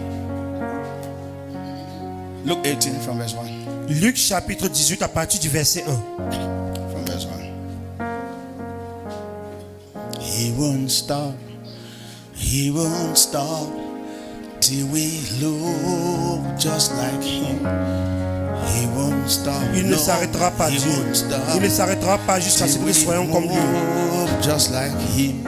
Luke 18 from verse 1. Luc chapitre 18 à partir du verset 1. From verse 1. He won't stop. He won't stop till we look just like him. He won't stop. Il ne s'arrêtera pas, he Dieu. won't stop Il ne s'arrêtera pas jusqu'à ce till que we nous soyons comme lui. look just like him.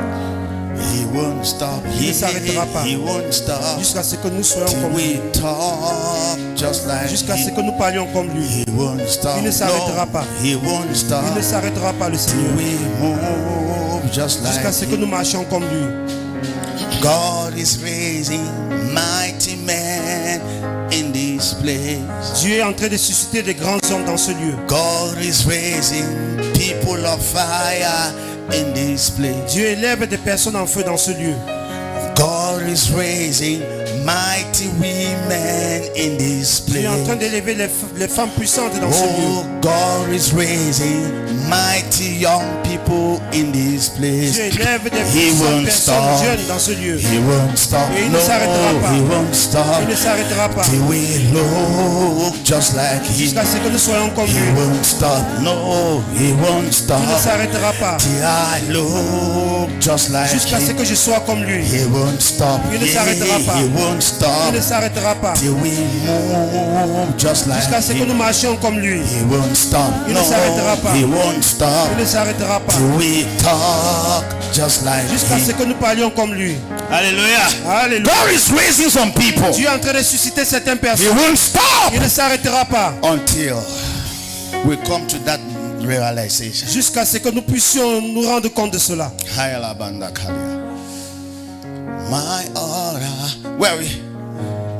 He won't stop. Il ne s'arrêtera pas He won't stop jusqu'à ce que nous soyons till comme lui. we talk just like Jusqu'à ce him. que nous parlions comme lui. He won't stop. Il ne s'arrêtera No, pas. He won't stop. Il ne s'arrêtera pas, le Seigneur. We move just Jusqu'à like ce que him. nous marchions comme lui. God is raising mighty men in this place. Dieu est en train de susciter des grands hommes dans ce lieu. God is raising people of fire in this place. Dieu élève des personnes en feu dans ce lieu. God is raising mighty women in this Dieu est en train place. d'élever les femmes puissantes dans ce lieu. Oh, God is raising mighty young people in this place. Dieu élève des He puissantes won't personnes stop. jeunes dans ce lieu. He won't stop. Et il No, ne s'arrêtera pas. he won't stop. Il ne s'arrêtera pas Till we look just like him. jusqu'à ce que nous soyons comme He lui. won't stop. No, he won't stop. Il ne s'arrêtera pas Till I look just like jusqu'à ce him. que je sois comme lui. He won't stop. Il ne s'arrêtera pas. He won't stop. Il ne s'arrêtera pas Till we move just like jusqu'à ce que nous him. marchions comme lui. He won't stop. Il ne No, s'arrêtera pas. he won't stop. Il ne s'arrêtera pas Till we talk just like jusqu'à ce him. que nous parlions comme lui. Hallelujah. Alléluia. God is raising some people. Dieu est en train de susciter certaines He personnes. won't stop Il ne s'arrêtera pas until we come to that realization. jusqu'à ce que nous puissions nous rendre compte de cela. My aura. Where are we?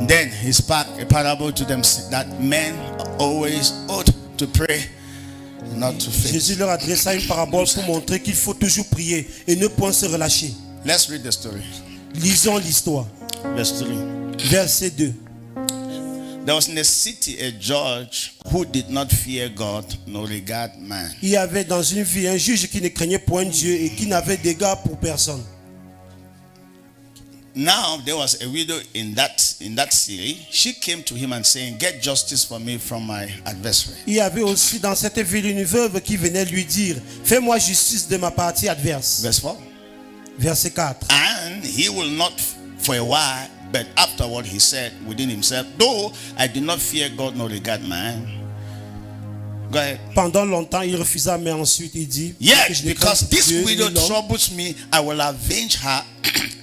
Then he spoke a parable to them that men always ought to pray, not to faint. Jésus leur adressa une parabole pour montrer qu'il faut toujours prier et ne point se relâcher. Let's read the story. Lisons l'histoire. Verse 3. Verset 2. There was in the city a judge who did not fear God nor regard man. Il y avait dans une ville un juge qui ne craignait point Dieu et qui n'avait d'égard pour personne. now there was a widow in that city. She came to him and saying, "Get justice for me from my adversary." Il y avait aussi dans cette ville une veuve qui venait lui dire, fais-moi justice de ma partie adverse. Verse 4. Verset 4. And he will not for a while, but afterward he said within himself, "Though I do not fear God nor regard man." Go ahead. Pendant longtemps, il refusa, mais ensuite il dit, que Yet, je ne because crains this Dieu ni widow l'homme, troubles me, I will avenge her,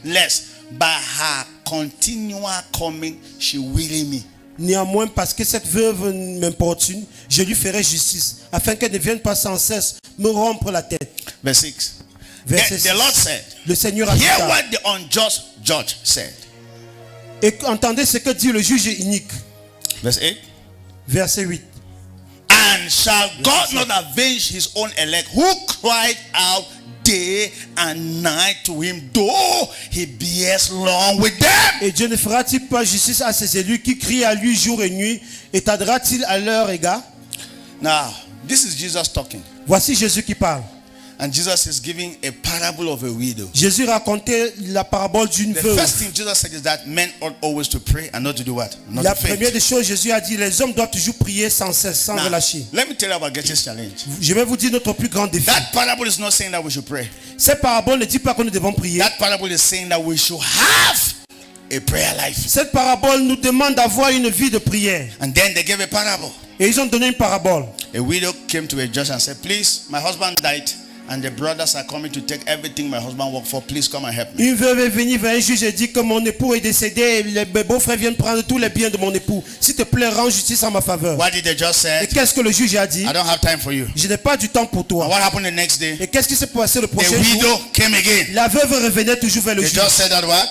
lest by her continual coming she weary me. néanmoins, parce que cette veuve m'importune, je lui ferai justice, afin qu'elle ne vienne pas sans cesse me rompre la tête. Verse 6. Verset Then the Lord said, Le Seigneur a "Hear dit, what the unjust judge said." et entendez ce que dit le juge inique. Verse 8. Verset 8. And shall God not avenge his own elect, who cried out day and night to him, though he bears long with them? Et Dieu ne fera-t-il pas justice à ses élus qui crient à lui jour et nuit, et tardera-t-il à leur égard? Now, this is Jesus talking. Voici Jésus qui parle. And Jesus is giving a parable of a widow. Jésus racontait la parabole d'une The veuve. first thing Jesus said is that men ought always to pray and not to do what? Not La to faint. première des choses, Jésus a dit, les hommes doivent toujours prier sans cesse, sans Now, relâcher. let me tell you about Getty's challenge. Je vais vous dire notre plus grand défi. That parable is not saying that we should pray. Cette parabole ne dit pas que nous devons prier. That parable is saying that we should have a prayer life. Cette parabole nous demande d'avoir une vie de prière. And then they gave a parable. Et ils ont donné une parabole. A widow came to a judge and said, "Please, my husband died, and the brothers are coming to take everything my husband worked for. Please come and help me." Une veuve est venue vers un juge et dit que mon époux est décédé et les beaux-frères viennent prendre tous les biens de mon époux. S'il te plaît, rends justice en ma faveur. What did the judge Et say? qu'est-ce que le juge a dit? "I don't have time for you." Je n'ai pas du temps pour And toi. what happened the next day? Et qu'est-ce qui s'est passé le The prochain jour? widow came again. La veuve revenait toujours vers le The juge. judge said that what?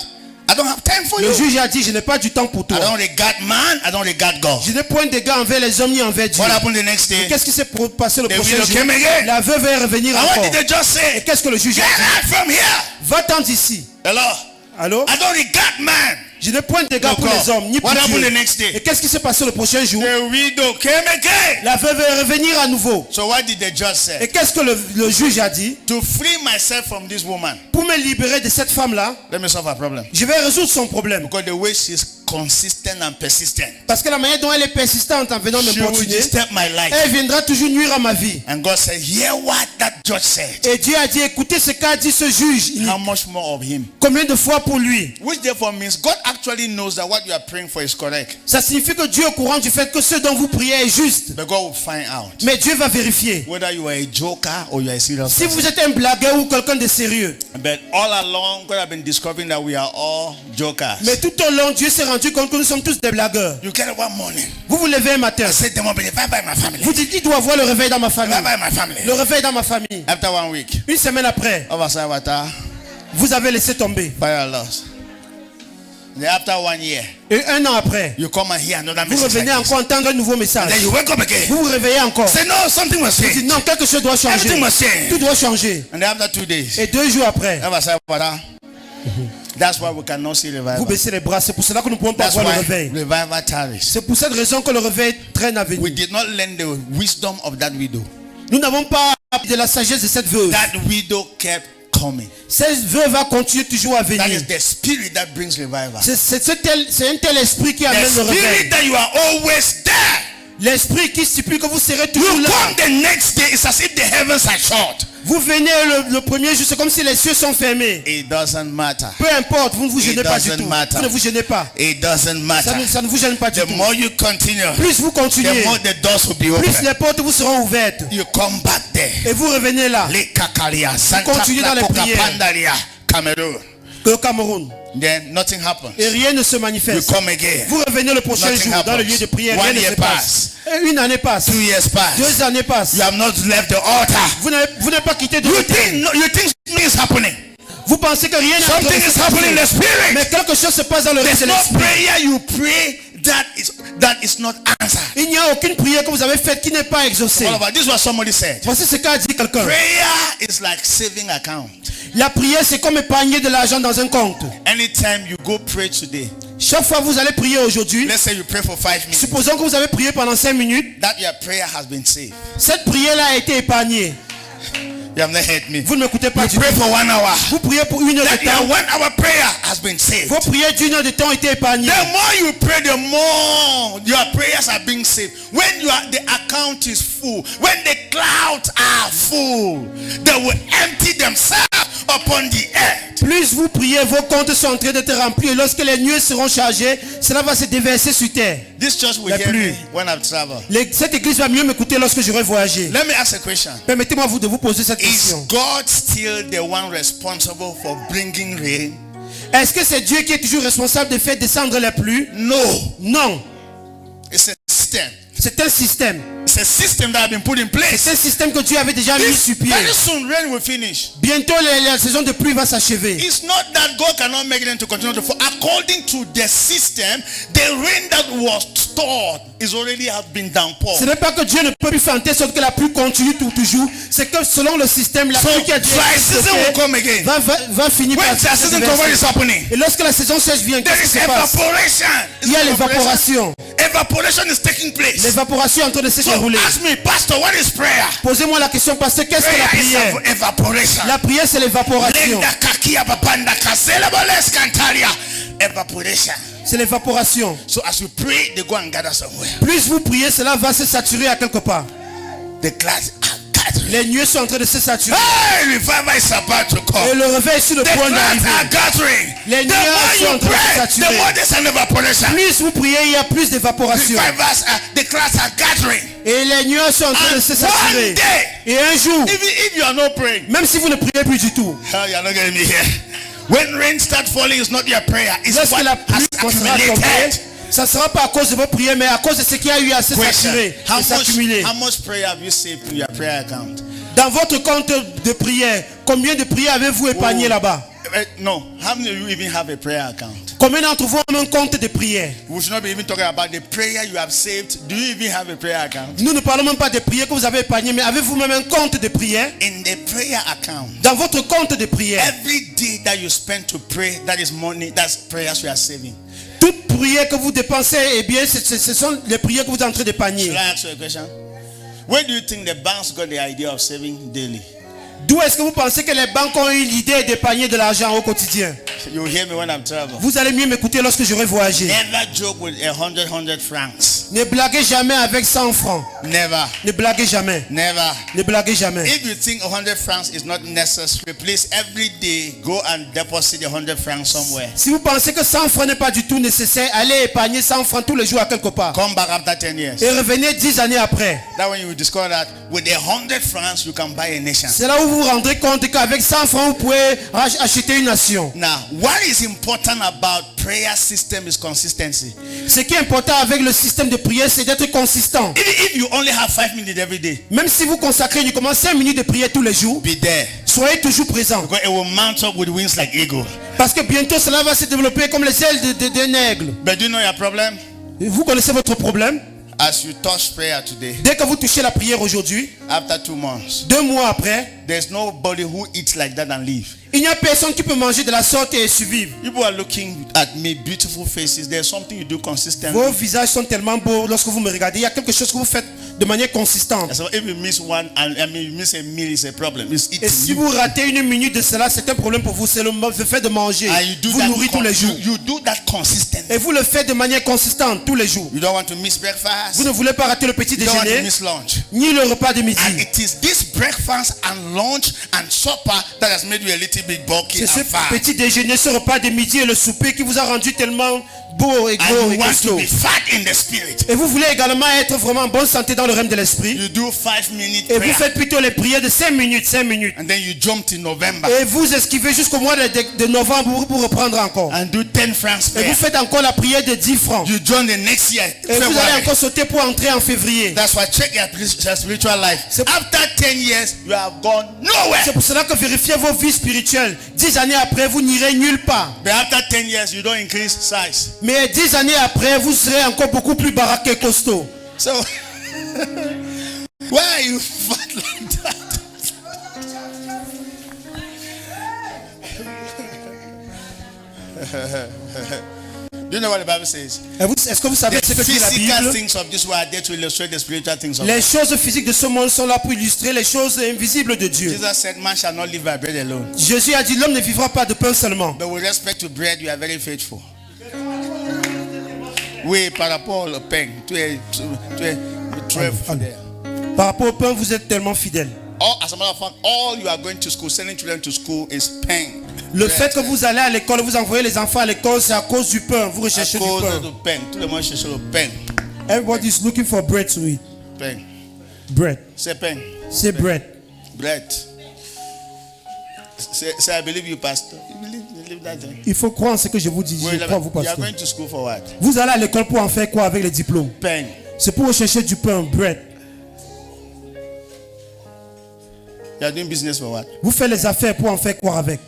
"I don't have time for you. Le juge a dit, je n'ai pas du temps pour I toi. don't regard man, I don't regard God." Je n'ai point d'égard envers les hommes ni envers Dieu. What happened the next day? Qu'est-ce qui s'est passé le The prochain widow jour? came again. La veuve est revenir And what encore. did the judge Et say? qu'est-ce que le juge "Get a dit? out from here." Va-t'en d'ici. Hello? Allô? I don't regard man. Je n'ai point d'égard pour No, les hommes ni pour what happened the Dieu. next day? Et qu'est-ce qui s'est passé le prochain jour? The widow came again. La veuve est revenir à nouveau. So what did the judge say? Et qu'est-ce que le juge a dit? To free myself from this woman, Pour me libérer de cette femme-là, let me solve her problem. je vais résoudre son problème. Because the way she's consistent and persistent, Parce que la manière dont elle est persistante en venant she will m'importuner, disturb my life. elle viendra toujours nuire à ma vie. And God said, "Hear what that judge said." Et Dieu a dit, écoutez ce qu'a dit ce juge. How much more of him? Combien de fois pour lui? Which therefore means God actually knows that what you are praying for is correct. Ça signifie que Dieu est au courant du fait que ce dont vous priez est juste. But God will find out Mais Dieu va vérifier. whether you are a joker or you are a serious Si person. vous êtes un blagueur ou quelqu'un de sérieux. But all along, God has been discovering that we are all jokers. Mais tout au long, Dieu s'est rendu compte que nous sommes tous des blagueurs. You get up one morning, Vous vous levez un matin. I said, "There won't be a revival in my family. Vous dites, il doit avoir le réveil dans ma famille. Revival in my family." Le réveil dans ma famille. After 1 week, Une semaine après, vous avez laissé tomber. fire lost. Then after 1 year, Et un an après, you come and hear another vous message. revenez Like this. encore entendre un nouveau message. Then you wake up again. Vous vous réveillez encore. Say, "No, something must Vous dites, change." non, quelque chose doit changer. Everything must change. Tout doit changer. And then after 2 days, Et 2 jours après, that's why we cannot see vous revival. baissez les bras. C'est pour cela que nous ne pouvons pas That's voir le why réveil. revival tarries. C'est pour cette raison que le réveil traîne à We venir. did not learn the wisdom of that widow. Nous n'avons pas de la sagesse de cette veuve. That widow kept coming. Cette veuve va continuer toujours à That venir. is the spirit that brings revival. C'est un tel esprit qui The amène le réveil. spirit that you are always there. L'esprit qui stipule que vous serez toujours You là. come the next day, it's as if the heavens are shut. Vous venez le premier jour, c'est comme si les cieux sont fermés. It doesn't matter. Peu importe, vous ne vous It gênez pas du doesn't tout. matter. Vous ne vous gênez pas. It doesn't matter. Ça ne vous gêne pas du The tout. more you continue, Plus vous the continuez, more the doors will be plus open. les portes vous seront ouvertes. You come back there. Et vous revenez là, Lekakalia, Santa continuez dans les Placoca prières. Pandaria, Cameroon. au Cameroun. Then nothing happens. Et rien ne se You manifeste. come again. Vous revenez le prochain Nothing jour dans le happens. lieu de prière. 1 Rien ne year se passe. Et une année passe. 2 years pass. 2 années passent. You have not left the altar. Vous n'avez pas quitté de You l'autel. think something is happening. Vous pensez que rien n'est en train de Something se is happening in the passer. spirit. Mais quelque chose se passe dans le reste There's de no l'esprit. prayer you pray that is not answered. Il n'y a aucune prière que vous avez faite qui n'est pas exaucée. All about this is what somebody said. Voici ce qu'a dit quelqu'un. Prayer is like saving account. La prière, c'est comme épargner de l'argent dans un compte. Anytime you go pray today, Chaque fois que vous allez prier aujourd'hui, let's say you pray for 5 minutes, supposons que vous avez prié pendant 5 minutes, that your prayer has been saved. cette prière-là a été épargnée. You have not heard me. Vous ne m'écoutez pas You du pray tout. for 1 hour. Vous priez pour 1 heure That de your temps. 1 hour prayer has been saved. Vos prières d'1 heure de temps ont été épargnées. The more you pray, the more your prayers are being saved. When the account is full, when the clouds are full, they will empty themselves upon the earth. Plus vous priez, vos comptes sont en train d'être remplis. Et lorsque les nuées seront chargées, cela va se déverser sur terre. This church will La hear pluie. me when I travel. Cette église va mieux m'écouter lorsque j'aurai voyagé. Let me ask a question. Permettez-moi de vous poser cette Is question. God still the one responsible for bringing rain? Est-ce que c'est Dieu qui est toujours responsable de faire descendre la pluie? No. Non. It's a system. C'est un système. It's a system that has been put in place. C'est un système que Dieu avait déjà mis sur pied. Very soon rain will finish. Bientôt, la saison de pluie va s'achever. It's not that God cannot make them to continue to fall. According to the system, the rain that was stored is already have been downpoured. Ce n'est pas que Dieu ne peut plus faire en telle sorte que la pluie continue toujours. C'est que selon le système, la So pluie qui a déjà dry season will come again. va finir When par the se season déverser. cover is happening, Et lorsque la saison sèche vient, there qu'est-ce is qui se passe? evaporation. Il y a l'évaporation. Evaporation is taking place. L'évaporation est en train de se So dérouler. ask me, Pastor, what is prayer? Posez-moi la question, pasteur, qu'est-ce que la Prayer is prière? evaporation. La prière, c'est l'évaporation. Lenda kakia babanda kasela boles kantaria. Evaporation. C'est l'évaporation. So as you pray, they go and gather somewhere. Plus vous priez, cela va se saturer à quelque part. The clouds are gathering. Les nuées sont en train de se saturer. Hey, revival is about to Et come. le réveil est sur le The point clouds d'arriver. are gathering. Les The nuages more sont en you train de pray, saturer. the more there's an evaporation. Plus vous priez, il y a plus d'évaporation. Revivals the clouds are gathering. Et les nuages sont en train de se And saturer. one day, Et un jour, even if you are not praying, même si vous ne priez plus du tout, you are not getting me here. When rain starts falling, it's not your prayer. It's lorsque what la has pluie commencera à tomber, accumulated. ça ne sera pas à cause de vos prières, mais à cause de ce qui a eu à se Question. saturer et s'accumuler. How much prayer have you saved in your prayer account? Dans votre compte de prière, combien de prières avez-vous épargné là-bas? No. How many of you even have a prayer account? Combien d'entre vous ont un compte de prière? We should not be even talking about the prayer you have saved. Do you even have a prayer account? Nous ne parlons même pas des prières que vous avez épargnées, mais avez-vous même un compte de prière? In the prayer account, Dans votre compte de prière, every day that you spend to pray, that is money, that's prayers you are saving. toute prière que vous dépensez, eh bien, ce sont les prières que vous êtes en train d'épargner. Should I ask you a question? Where do you think the banks got the idea of saving daily? D'où est-ce que vous pensez que les banques ont eu l'idée d'épargner de l'argent au quotidien? You hear me when I'm traveling. Vous allez mieux m'écouter lorsque j'aurai voyagé. Never joke with 100 francs. Ne blaguez jamais avec 100 francs. Never. Ne blaguez jamais. Never. Ne blaguez jamais. If you think 100 francs is not necessary, please every day go and deposit 100 francs somewhere. Si vous pensez que 100 francs n'est pas du tout nécessaire, allez épargner 100 francs tous les jours à quelque part. Come back after 10 years. Et revenez 10 années après. That when you will discover that with 100 francs you can buy a nation. C'est là où vous vous rendrez compte qu'avec 100 francs, vous pouvez acheter une nation. Now, what is important about prayer system is consistency. Ce qui est important avec le système de prière, c'est d'être consistant. If you only have 5 minutes every day, Même si vous consacrez uniquement 5 minutes de prière tous les jours, be there. soyez toujours présent. Because it will mount up with wings like eagle. Parce que bientôt cela va se développer comme les ailes d'un aigle. But do you know your problem? Vous connaissez votre problème? As you touch prayer today, Dès que vous touchez la prière aujourd'hui, after 2 months, 2 mois après, there's nobody who eats like that and leave. il n'y a personne qui peut manger de la sorte et survivre. People are looking at me, beautiful faces. There's something you do consistently. Vos visages sont tellement beaux lorsque vous me regardez. Il y a quelque chose que vous faites de manière consistante. So if you miss one, you miss a meal, it's a problem. It's eating. Et si vous ratez une minute de cela, c'est un problème pour vous. C'est le fait de manger. And you do Vous nourrir tous les jours. you do that consistently. Et vous le faites de manière consistante tous les jours. You don't want to miss breakfast. Vous ne voulez pas rater le petit You don't want to déjeuner, miss lunch. ni le repas de And midi. it is this breakfast and lunch and supper that has made you a little bit bulky C'est ce and fat. petit déjeuner, ce repas de midi et le souper qui vous a rendu tellement beau et gros And et you want to costaud. be fat in the spirit. Et vous voulez également être vraiment en bonne santé dans le règne de l'esprit. You do 5 minutes Et vous prayer. faites plutôt les prières de 5 minutes, 5 minutes. And then you jump to November Et vous esquivez jusqu'au mois de novembre pour reprendre encore. and do 10 francs Et vous prayer. faites encore la prière de 10 francs. You join the next year, Et vous allez February. encore sauter pour entrer en février. That's why check your spiritual life. C'est- After 10 years, you have gone nowhere. C'est pour cela que vérifiez vos vies spirituelles. 10 années après, vous n'irez nulle part. But after 10 years, you don't increase size. Mais 10 années après, vous serez encore beaucoup plus baraqué et costaud. So, why are you fat like that? Do you know what the Bible says? Est-ce que vous savez The ce que dit la physical Bible? things of this world are there to illustrate the spiritual things of Les God. choses physiques de ce monde sont là pour illustrer les choses invisibles de Dieu. Jesus said, man shall not live by bread alone. Jésus a dit, l'homme ne vivra pas de pain seulement. But with respect to bread, you are very faithful. Oui, par rapport au pain, tu es très fidèle. Par rapport au pain, vous êtes tellement fidèle. As a matter of fact, all you are going to school, sending children to school is pain. Le fait que vous allez à l'école, vous envoyez les enfants à l'école, c'est à cause du pain. Vous À recherchez du cause pain. du pain. Tout le monde cherche le pain. Everybody is looking for bread to eat. Pain. Bread. C'est pain. C'est bread. Bread. Say, I believe you, pastor. You believe that thing? Il faut croire en ce que je vous dis. Je crois en vous, You are pasteur. going to school for what? Vous allez à l'école pour en faire quoi avec les diplômes? Pain. C'est pour rechercher du pain, bread. You are doing business for what? Vous faites les affaires pour en faire quoi avec?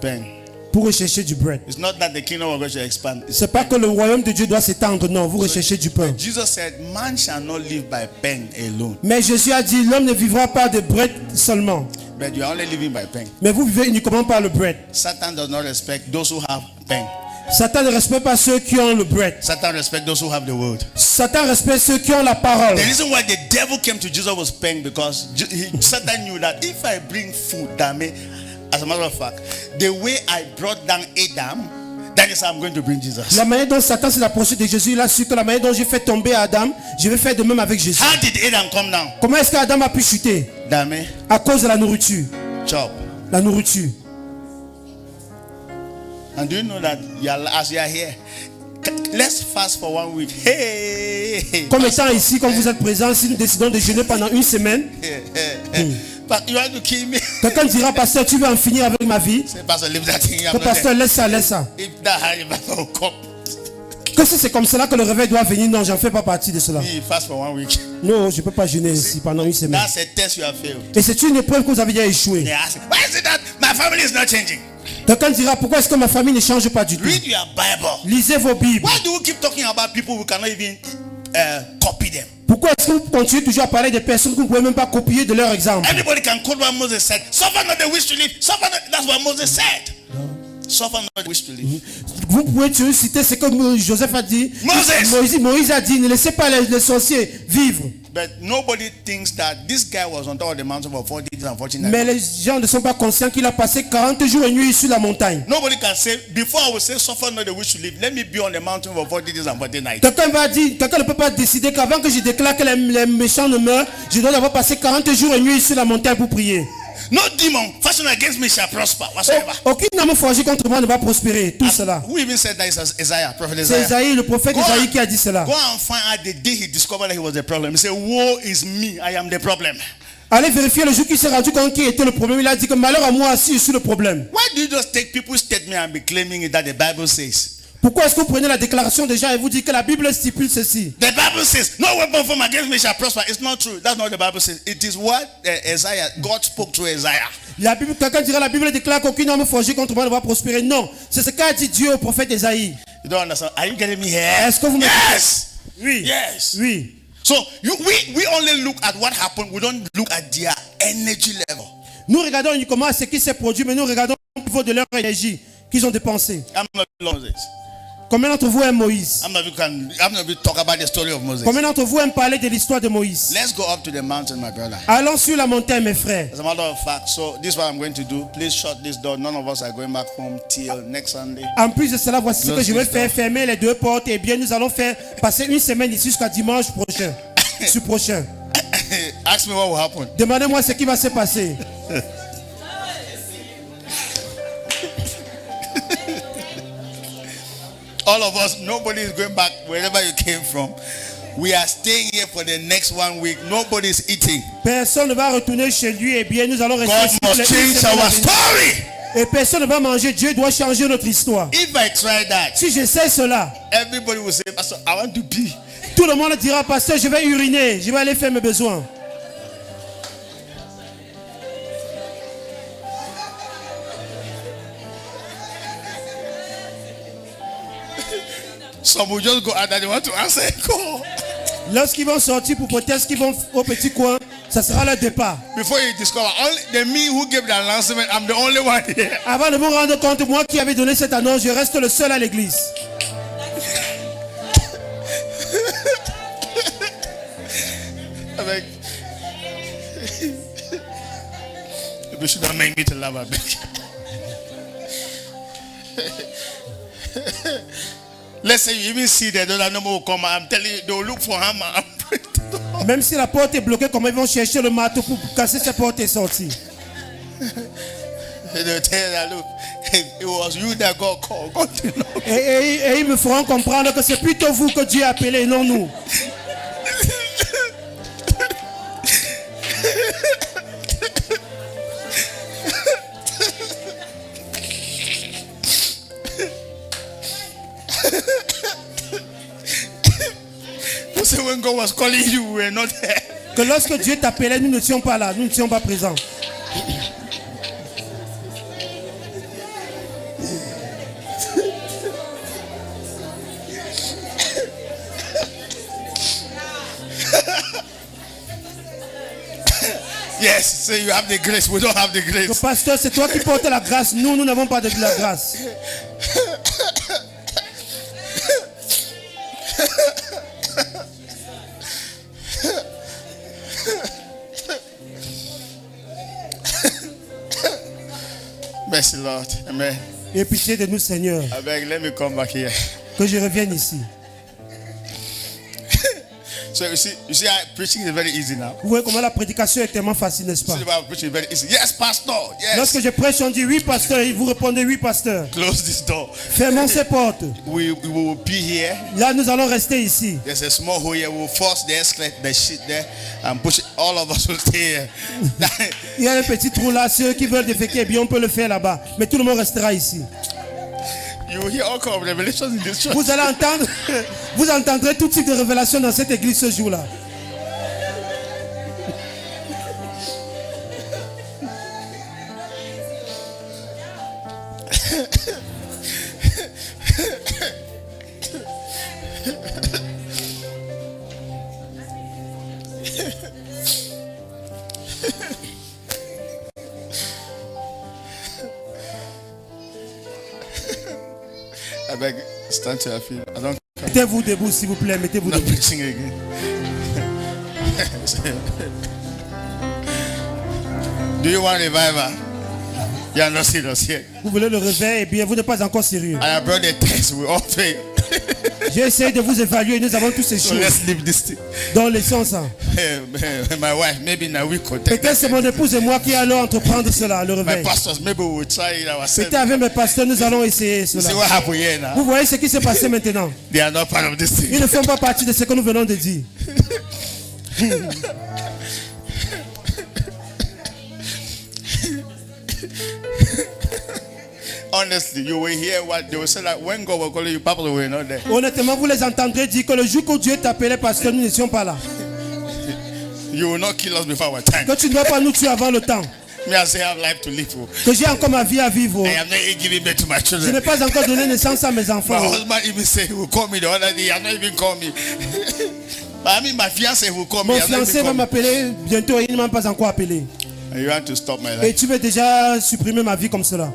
Pain. Pour rechercher du bread. It's not that the kingdom of God should expand. It's C'est pas que le royaume de Dieu doit s'étendre, non, vous recherchez du pain. Jesus said, man shall not live by pen alone. Mais Jésus a dit, l'homme ne vivra pas de bread seulement, But you are only living by pen. mais vous vivez uniquement par le bread. Satan does not respect those who have pen. Satan ne respecte pas ceux qui ont le bread. Satan respects those who have the word. Satan respecte ceux qui ont la parole. The reason why the devil came to Jesus was pen because Satan knew that if I bring food, damn it, as a matter of fact, the way I brought down Adam, that is how I'm going to bring Jesus. La manière dont Satan s'est approché de Jésus, il a su que la manière dont j'ai fait tomber Adam, je vais faire de même avec Jésus. How did Adam come down? Comment est-ce qu'Adam a pu chuter? Damn it, À cause de la nourriture. chop. La nourriture. And do you know that as you are here, let's fast for 1 week. Hey, Comme étant ici, comme vous êtes présents, si nous décidons de jeûner pendant une semaine, But you want to kill me? quelqu'un dira, pasteur, tu veux en finir avec ma vie? Say, Pastor, leave that thing. I'm Que not pasteur, there. laisse ça, laisse ça. If that high will come, Que si c'est comme cela que le réveil doit venir, non, j'en fais pas partie de cela. you fast for 1 week. Non, je ne peux pas jeûner ici pendant une semaine. That's a test you have failed. Et c'est une épreuve que vous avez déjà échoué. They ask, why is it that my family is not changing? Quelqu'un dira, pourquoi est-ce que ma famille ne change pas du tout? Read your Bible. Lisez vos Bibles. Why do you keep talking about people who cannot even copy them? Pourquoi est-ce que vous continuez toujours à parler des personnes que vous ne pouvez même pas copier de leur exemple? Everybody can quote what Moses said. Suffer not the wish to live. Suffer not, that's what Moses said. Suffer not the wish to live. Vous pouvez toujours citer ce que Joseph a dit. Moses. Moïse a dit, ne laissez pas les sorciers vivre. But nobody thinks that this guy was on top of the mountain for 40 days and 40 nights. Mais les gens ne sont pas conscients qu'il a passé 40 jours et nuits sur la montagne. Nobody can say, before I will say suffer not the wish to live, let me be on the mountain for 40 days and 40 nights. Quelqu'un ne peut pas décider qu'avant que je déclare que les méchants ne meurent, je dois d'abord passer 40 jours et nuits sur la montagne pour prier. No demon fashioned against me shall prosper whatsoever. Aucune âme forgée contre moi ne va prospérer. Tout cela. Who even said that? Is Isaiah, prophet C'est Isaiah. Isaïe, le prophète Isaïe qui a dit cela. Go and find out the day he discovered that he was the problem. He said, woe is me, I am the problem. Allez vérifier le jour qu'il s'est rendu compte qui était le problème. Il a dit que malheur à moi si je suis le problème. Why do you just take people's statement and be claiming it that the Bible says? Pourquoi est-ce que vous prenez la déclaration des gens et vous dites que la Bible stipule ceci? The Bible says, no weapon formed against me shall prosper. It's not true. That's not what the Bible says. It is what Isaiah, God spoke to Isaiah. La Bible, quelqu'un dira la Bible déclare qu'aucune âme forgée contre moi ne va prospérer. Non, c'est ce qu'a dit Dieu au prophète Isaïe. You don't understand? Are you getting me here? Est-ce que vous me Yes! Oui. Yes. Oui. So we only look at what happened. We don't look at their energy level. Nous regardons uniquement à ce qui s'est produit, mais nous regardons au niveau de leur énergie qu'ils ont dépensé. I'm not Moses. Combien d'entre vous aiment Moïse? I'm not going to talk about the story of Moses. Combien d'entre vous aiment parler de l'histoire de Moïse? Let's go up to the mountain, my brother. Allons sur la montagne, mes frères. As a matter of fact, so this is what I'm going to do. Please shut this door. None of us are going back home till next Sunday. En plus de cela, voici ce que je vais faire, fermer les deux portes. Et bien, nous allons faire passer une semaine ici jusqu'à dimanche prochain. Prochain. Ask me what will happen. Demandez-moi ce qui va se passer. All of us, nobody is going back wherever you came from. We are staying here for the next 1 week. Nobody is eating. Personne ne va retourner chez lui. Et bien, nous allons rester God ici must pour les change une semaine à our venir. story. Et personne ne va manger. Dieu doit changer notre histoire. If I try that, Si je sais cela, everybody will say, Pastor, I want to pee. tout le monde dira, pasteur, je vais uriner. Je vais aller faire mes besoins. Some will just go out and they want to answer a call. Lorsqu'ils vont sortir pour peut-être qu'ils vont au petit coin, ça sera leur départ. Before you discover, only the me who gave the announcement, I'm the only one here. Avant de vous rendre compte, moi qui avais donné cette annonce, je reste le seul à l'église. beg. You should not make me to laugh, I beg. Let's say you even see that the number will come. I'm telling you, they will look for hammer. Même si la porte est bloquée, comment ils vont chercher le marteau pour casser cette porte et sortir? They'll tell you that, look, it was you that God called. God did not. Et ils me feront comprendre que c'est plutôt vous que Dieu a appelé, non nous. You say when God was calling you, we were not there. Que lorsque Dieu t'appelait, nous n'étions pas là, nous n'étions pas présents. Yes, so you have the grace. We don't have the Le grace. pasteur, c'est toi qui portes la grâce. Nous n'avons pas de la grâce. Mercy, Lord. Amen. Et pitié de nous, Seigneur, I beg, let me come back here. que je revienne ici. So you see, preaching is very easy now. Vous voyez comment la prédication est tellement facile, n'est-ce pas? See, the Bible preaching is very easy. Yes, pastor. Yes. Lorsque je prêche, on dit oui, pasteur, et vous répondez oui, pasteur. Close this door. Fermons ces portes. We will be here. Là, nous allons rester ici. There's a small hole here. We'll force the escalator, the shit there, and push it. All of us will stay here. Il y a un petit trou là, ceux qui veulent déféquer, eh bien, on peut le faire là-bas. Mais tout le monde restera ici. You will hear all kinds of revelations in this church. Vous allez entendre, vous entendrez tout type de révélations dans cette église ce jour-là. I beg, stand to your feet. I don't. Mettez-vous debout, s'il vous plaît, mettez-vous I'm not debout. preaching again. Do you want revival? You are not serious here. Vous voulez le réveil, eh bien, vous n'êtes pas encore sérieux. I have brought the test. We all fail. J'ai essayé de vous évaluer, nous avons tous ces So choses. let's leave this thing. Donc, laissons ça. My wife, maybe in a week or 10. Peut-être c'est mon épouse et moi qui allons entreprendre cela, le My réveil. pastors, maybe we will try it ourselves. Peut-être avec mes pasteurs, nous allons essayer See cela. what happened here now. Vous voyez ce qui s'est passé maintenant. They are not part of this Ils thing. ne font pas partie de ce que nous venons de dire. Honestly, you will hear what they will say that when God will call you, Papa will not there. Honnêtement, vous les entendrez dire que le jour où Dieu t'appelait, pasteur, nous n'étions pas là. You will not kill us before our time. Que tu ne dois pas nous tuer avant le temps. Me, I say I have life to live for. Que j'ai encore ma vie à vivre. I am not even giving birth to my Je children. n'ai pas encore donné naissance à mes My enfants. husband even said he will call me the other day. He has not even called me. But I mean, my fiance will call me. Mon He has not fiancé even va called me. m'appeler bientôt et il ne m'a pas encore appelé. And you want to stop my Et life. tu veux déjà supprimer ma vie comme cela.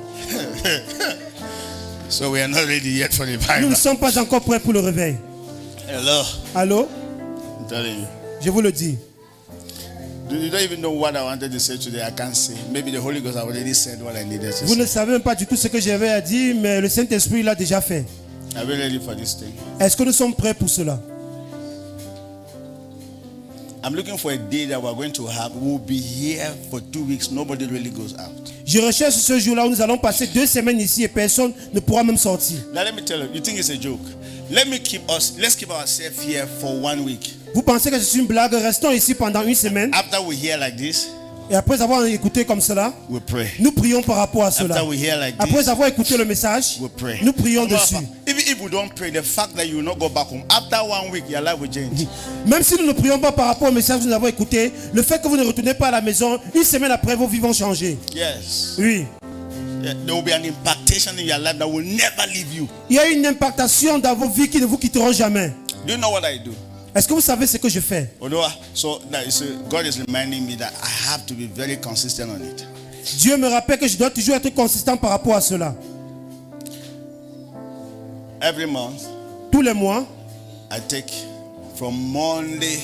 So we are not ready yet for the Nous Bible. ne sommes pas encore prêts pour le réveil. Hello. Allô? I'm telling you. Je vous le dis. You don't even know what I wanted to say today. I can't say. Maybe the Holy Ghost already said what I needed to Vous say. ne savez même pas du tout ce que j'avais à dire, mais le Saint-Esprit l'a déjà fait. Are we ready for this thing? Est-ce que nous sommes prêts pour cela? I'm looking for a day that we're going to have. We'll be here for 2 weeks. Nobody really goes out. Je recherche ce jour-là où nous allons passer 2 semaines ici et personne ne pourra même sortir. Now let me tell you. You think it's a joke? Let's keep ourselves here for 1 week. Vous pensez que c'est une blague? Restons ici pendant 1 semaine. After we hear like this, Et après avoir écouté comme cela, we pray. nous prions par rapport à cela. After we hear like Après this, avoir écouté le message, we pray. nous prions dessus. Even if we don't pray, the fact that you will not go back home, after 1 week, your life will change. Même si nous ne prions pas par rapport au message que nous avons écouté, le fait que vous ne retournez pas à la maison, 1 semaine après, vos vies vont changer. Yes. Oui. Yeah, there will be an impactation in your life that will never leave you. Il y a une impactation dans vos vies qui ne vous quitteront jamais. Do you know what I do? Est-ce que vous savez ce que je fais? God is reminding me that I have to be very consistent on it. Dieu me rappelle que je dois toujours être consistant par rapport à cela. Every month, Tous les mois, I take from Monday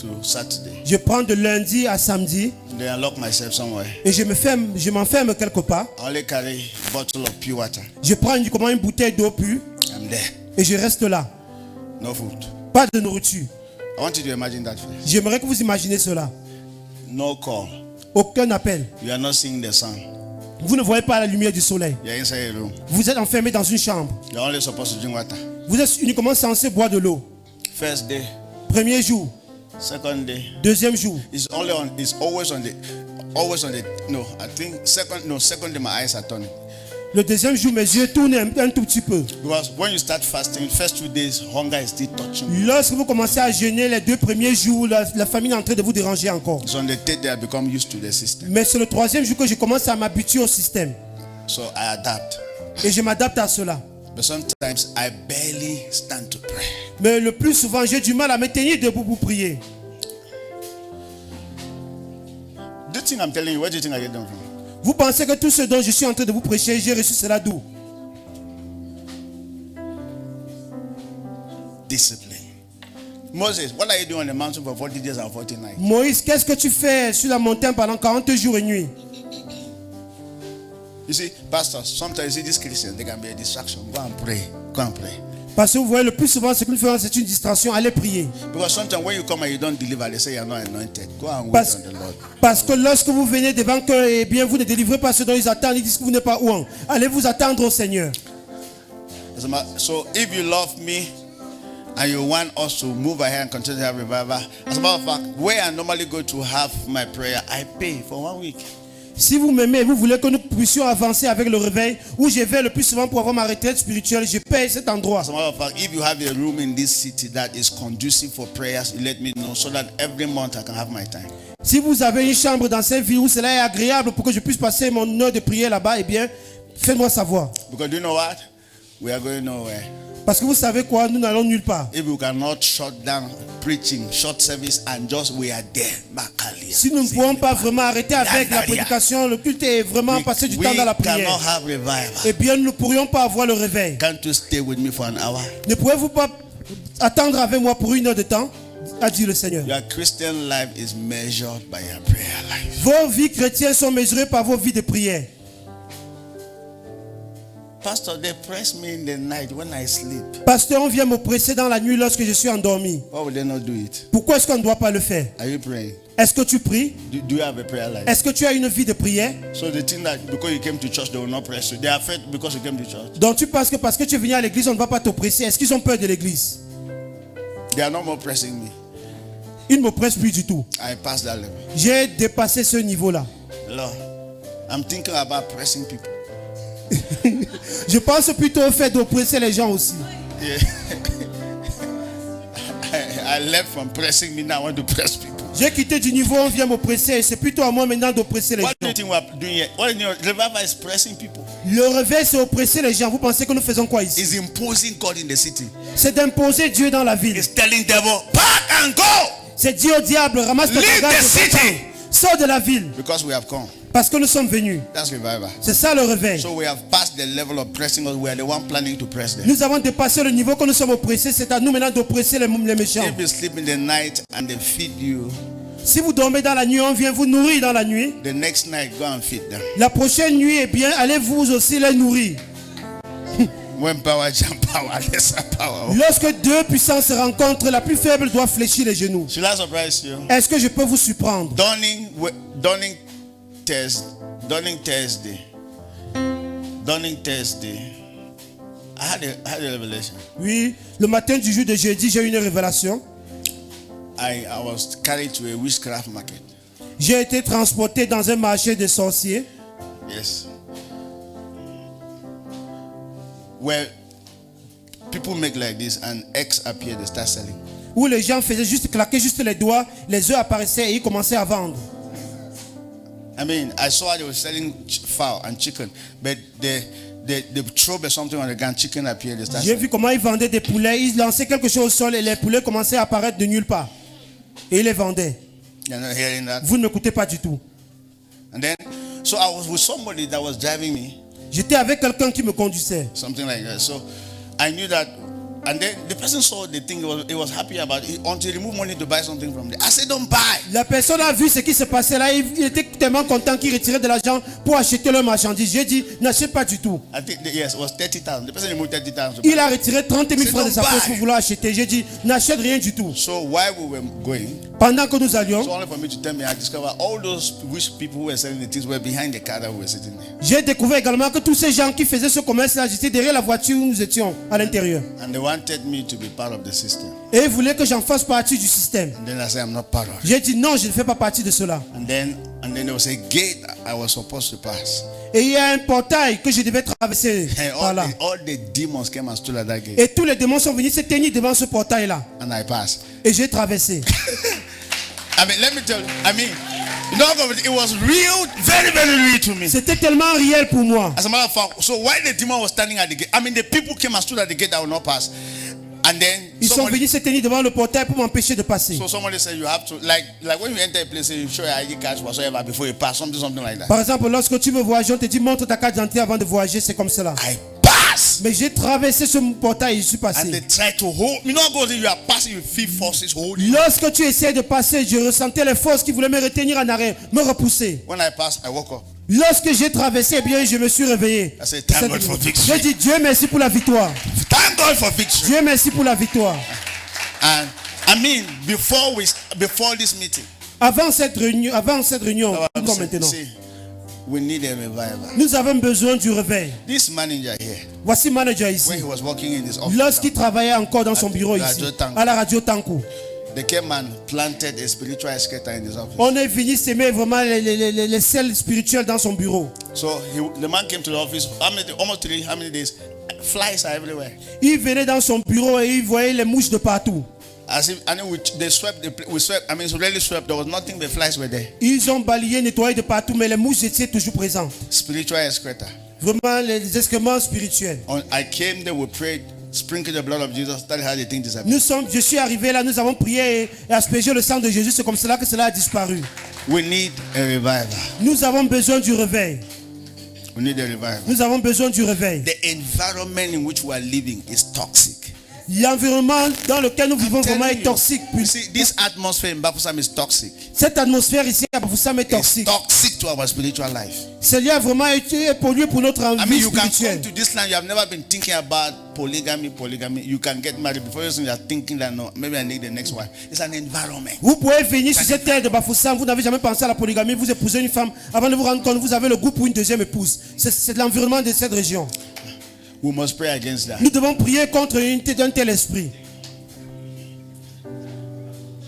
to Saturday. Je prends de lundi à samedi Then I lock myself somewhere. et je m'enferme quelque part. I only carry a bottle of pure water. Je prends une bouteille d'eau pure I'm there. et je reste là. No food. Pas de nourriture. I want you to imagine that first. J'aimerais que vous imaginez cela. No call. Aucun appel. You are not seeing the sun. Vous ne voyez pas la lumière du soleil. You're inside a room. Vous êtes enfermé dans une chambre. You're only supposed to drink water. Vous êtes uniquement censé boire de l'eau. First day, Premier jour, second day. deuxième jour. It's always on the no, I think second day my eyes are turning. Le deuxième jour, mes yeux tournent un tout petit peu. Because when you start fasting, first 2 days, hunger is still touching you. Lorsque vous commencez à jeûner les 2 premiers jours, la famine est en train de vous déranger encore. So on the third day I become used to the system. Mais c'est le troisième jour que je commence à m'habituer au système. So I adapt. Et je m'adapte à cela. But sometimes I barely stand to pray. Mais le plus souvent, j'ai du mal à me tenir debout pour prier. The thing I'm telling you, where do you think I get them from? Vous pensez que tout ce dont je suis en train de vous prêcher, j'ai reçu cela d'où? Discipline. Moses, what are you doing on the mountain for 40 days and 40 nights? Moïse, qu'est-ce que tu fais sur la montagne pendant 40 jours et nuits? You see, pastors, sometimes you see these Christians, they can be a distraction. Go and pray. Go and pray. Parce que vous voyez, le plus souvent, ce que nous faisons, c'est une distraction. Allez prier. Because sometimes when you come and you don't deliver, they say you're not anointed. Go and wait Parce, on the Lord. parce que lorsque vous venez devant que, eh bien, vous ne délivrez pas ce dont ils attendent, ils disent que vous n'êtes pas ouin. Allez vous attendre au Seigneur. So if you love me and you want us to move ahead and continue to have revival, as a matter of fact, where I normally go to have my prayer, I pay for 1 week. Si vous m'aimez et vous voulez que nous puissions avancer avec le réveil, où je vais le plus souvent pour avoir ma retraite spirituelle, je paye cet endroit. As a matter of fact, if you have a room in this city that is conducive for prayers, you let me know so that every month I can have my time. Si vous avez une chambre dans cette ville où cela est agréable pour que je puisse passer mon heure de prière là-bas, eh bien, faites-moi savoir. Because do you know what? We are going nowhere. Parce que vous savez quoi, nous n'allons nulle part. If we cannot shut down preaching, short service, and just we are there. Si nous ne pouvons pas vraiment arrêter avec la prédication, le culte est vraiment passer du temps dans la prière, cannot have revival. eh bien, nous ne pourrions pas avoir le réveil. Can't you stay with me for an hour? Ne pouvez-vous pas attendre avec moi pour 1 heure de temps? A dit le Seigneur. Your Christian life is measured by your prayer life. Vos vies chrétiennes sont mesurées par vos vies de prière. Pastor, they press me in the night when I sleep. Pasteur, on vient me presser dans la nuit lorsque je suis endormi. Why would they not do it? Pourquoi est-ce qu'on ne doit pas le faire? Are you praying? Est-ce que tu pries? Do you have a prayer life? Est-ce que tu as une vie de prière? So they think that because you came to church, they will not press you. They are afraid because you came to church. Donc tu penses que parce que tu es venu à l'église, on ne va pas te presser. Est-ce qu'ils ont peur de l'église? They are not more pressing me. Ils ne me pressent plus du tout. I passed that level. J'ai dépassé ce niveau-là. Lord, I'm thinking about pressing people. Je pense plutôt au fait d'oppresser les gens aussi. Yeah. I left from pressing me, now I want to press people. J'ai quitté du niveau où on vient m'oppresser et c'est plutôt à moi maintenant d'oppresser les What do gens. you think we are doing here? What do you know? Revival is pressing people. Le réveil, c'est oppresser les gens. Vous pensez que nous faisons quoi ici? It's imposing God in the city. C'est d'imposer Dieu dans la ville. It's telling devil, pack and go. C'est dire au diable, ramasse ta Leave bagage the et city. sors de la ville. Because we have come. Parce que nous sommes venus. That's revival. C'est ça le réveil. So we have passed the level of pressing us. We are the one planning to press them. Nous avons dépassé le niveau que nous sommes oppressés. C'est à nous maintenant d'oppresser les méchants. If you sleep in the night and they feed you, Si vous dormez dans la nuit, on vient vous nourrir dans la nuit. the next night go and feed them. La prochaine nuit, eh bien, allez vous aussi les nourrir. When power jump power, lesser power. Lorsque deux puissances se rencontrent, la plus faible doit fléchir les genoux. Should I surprise you? Est-ce que je peux vous surprendre? Dawning Thursday. I had a revelation. Oui, le matin du jour de jeudi, j'ai eu une révélation. I was carried to a witchcraft market. J'ai été transporté dans un marché de sorciers. Yes. Where people make like this and eggs appear, they start selling. Où les gens faisaient juste claquer juste les doigts, les œufs apparaissaient et ils commençaient à vendre. I mean, I saw they were selling fowl and chicken, but they throw something on the ground, chicken appeared, they start J'ai vu comment ils vendaient des poulets, ils lançaient quelque chose au sol et les poulets commençaient à apparaître de nulle part. Et ils les vendaient. You're not hearing that? Vous ne m'écoutez pas du tout. And then, so I was with somebody that was driving me, J'étais avec quelqu'un qui me conduisait. something like that. So I knew that And then the person saw the thing, he was happy about it until he removed money to buy something from there. I said, don't buy. La personne a vu ce qui se passait là. Il était tellement content qu'il retirait de l'argent pour acheter leur marchandise. J'ai dit, n'achète pas du tout. I think, yes, it was 30,000. The person removed 30,000. Il a retiré 30 000 francs de sa don't poche buy. pour vouloir acheter. J'ai dit, n'achète rien du tout. So while we were going, Pendant que nous allions, so only for me to tell me, I discovered all those rich people who were selling the things were behind the car that we were sitting there. j'ai découvert également que tous ces gens qui faisaient ce commerce-là, j'étais derrière la voiture où nous étions à l'intérieur. And they wanted me to be part of the system. Et ils voulaient que j'en fasse partie du système. And then I said, I'm not part of it. J'ai dit non, je ne fais pas partie de cela. And then there was a gate I was supposed to pass. Et il y a un portail que je devais traverser And par là. all the demons came and stood at that gate. Et tous les démons sont venus se tenir devant ce portail-là. And I passed. Et j'ai traversé. I mean, let me tell you, you know, it was real, very, very real to me. C'était tellement réel pour moi. As a matter of fact, so while the demon was standing at the gate, the people came and stood at the gate that would not pass. And then Ils sont venus se tenir devant le portail pour m'empêcher de passer. so somebody said you have to, like when you enter a place, you show your ID card whatsoever before you pass, something like that. Par exemple, lorsque tu veux voyager, on te dit montre ta carte d'identité avant de voyager, c'est comme cela. I passed. Mais j'ai traversé ce portail et je suis And they passé. tried to hold, you know, you are passing, you feel forces holding you. Lorsque tu essaies de passer, je ressentais les forces qui voulaient me retenir en arrêt, me repousser. When I passed, I woke up. Lorsque j'ai traversé, eh bien, je me suis réveillé. I said, thank God for victory. J'ai dit Dieu merci pour la victoire. Thank God for victory. Dieu merci pour la victoire. And before this meeting, Avant cette réunion, I'm comme saying, maintenant, see, we need a revival. nous avons besoin du réveil. This manager here, Voici manager when ici. he was working in this office, Lorsqu'il travaillait encore dans son bureau ici, Radio Tankou. à la radio Tankou, they came and planted a spiritual escalator in his office. on est venu s'aimer vraiment les selles spirituelles dans son bureau. So the man came to the office. Almost 3, how many days? Flies are everywhere. Il venait dans son bureau et il voyait les mouches de partout. As if, and then they swept. We swept. I mean, it's really swept. There was nothing. The flies were there. Ils ont balayé, nettoyé de partout, mais les mouches étaient toujours présentes. Spiritual escalator. Vraiment les excréments spirituels. I came there. We prayed. Sprinkled the blood of Jesus. That is how the thing disappeared. Je suis arrivé là, nous avons prié et aspergé le sang de Jésus. C'est comme cela que cela a disparu. We need a revival. Nous avons besoin du réveil. We need a revival. Nous avons besoin du réveil. The environment in which we are living is toxic. L'environnement dans lequel nous vivons vraiment est toxique. You see, this atmosphere in Bafoussam is toxic. Cette atmosphère ici à Bafoussam est It's toxique. toxic to our spiritual life. Cela a vraiment été pollué pour notre I mean, vie you can come spirituelle. to this land. You have never been thinking about polygamy. You can get married before you are thinking that no, maybe I need the next wife. It's an environment. Vous pouvez venir sur cette terre de Bafoussam, vous n'avez jamais pensé à la polygamie, vous épousez une femme, avant de vous rendre compte, vous avez le goût pour une deuxième épouse. C'est l'environnement de cette région. We must pray against that. Nous devons prier contre un tel esprit.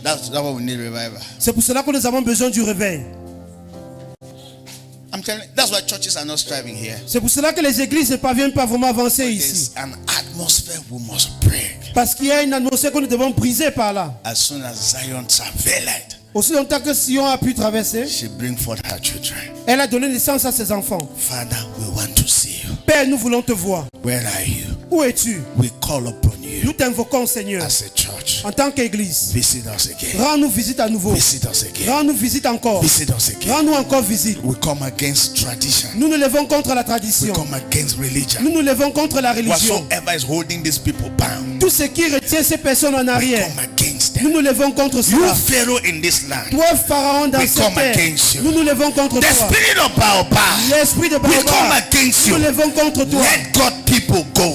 That's what we need revival. C'est pour cela que nous avons besoin du réveil. I'm telling you, that's why churches are not striving here. C'est pour cela que les églises ne parviennent pas vraiment à avancer ici. There's an atmosphere we must break. Parce qu'il y a une atmosphère que nous devons briser par là. As soon as Zion travailed, Aussi longtemps que Sion a pu traverser, she bring forth her children. elle a donné naissance à ses enfants. Father, we want to see you. Père, nous voulons te voir. Where are you? Où es-tu? We call upon you Nous t'invoquons, Seigneur, as a church. en tant qu'église. Visit us again. Rends-nous visite à nouveau. Visit us again. Rends-nous visite encore. Visit us again. Rends-nous encore visite. We come against tradition. Nous nous levons contre la We tradition. come against religion. Nous nous levons contre la religion. Whatsoever is holding these people bound, Tout ce qui retient ces personnes en we arrière. come against Nous them. nous levons contre You cela. Pharaoh in this land, Toi, Pharaon, dans we cette come terre, against you. nous nous levons contre the toi. spirit of Baobab, L'esprit de we come Baobab, against nous you. nous levons contre toi. Let God people go.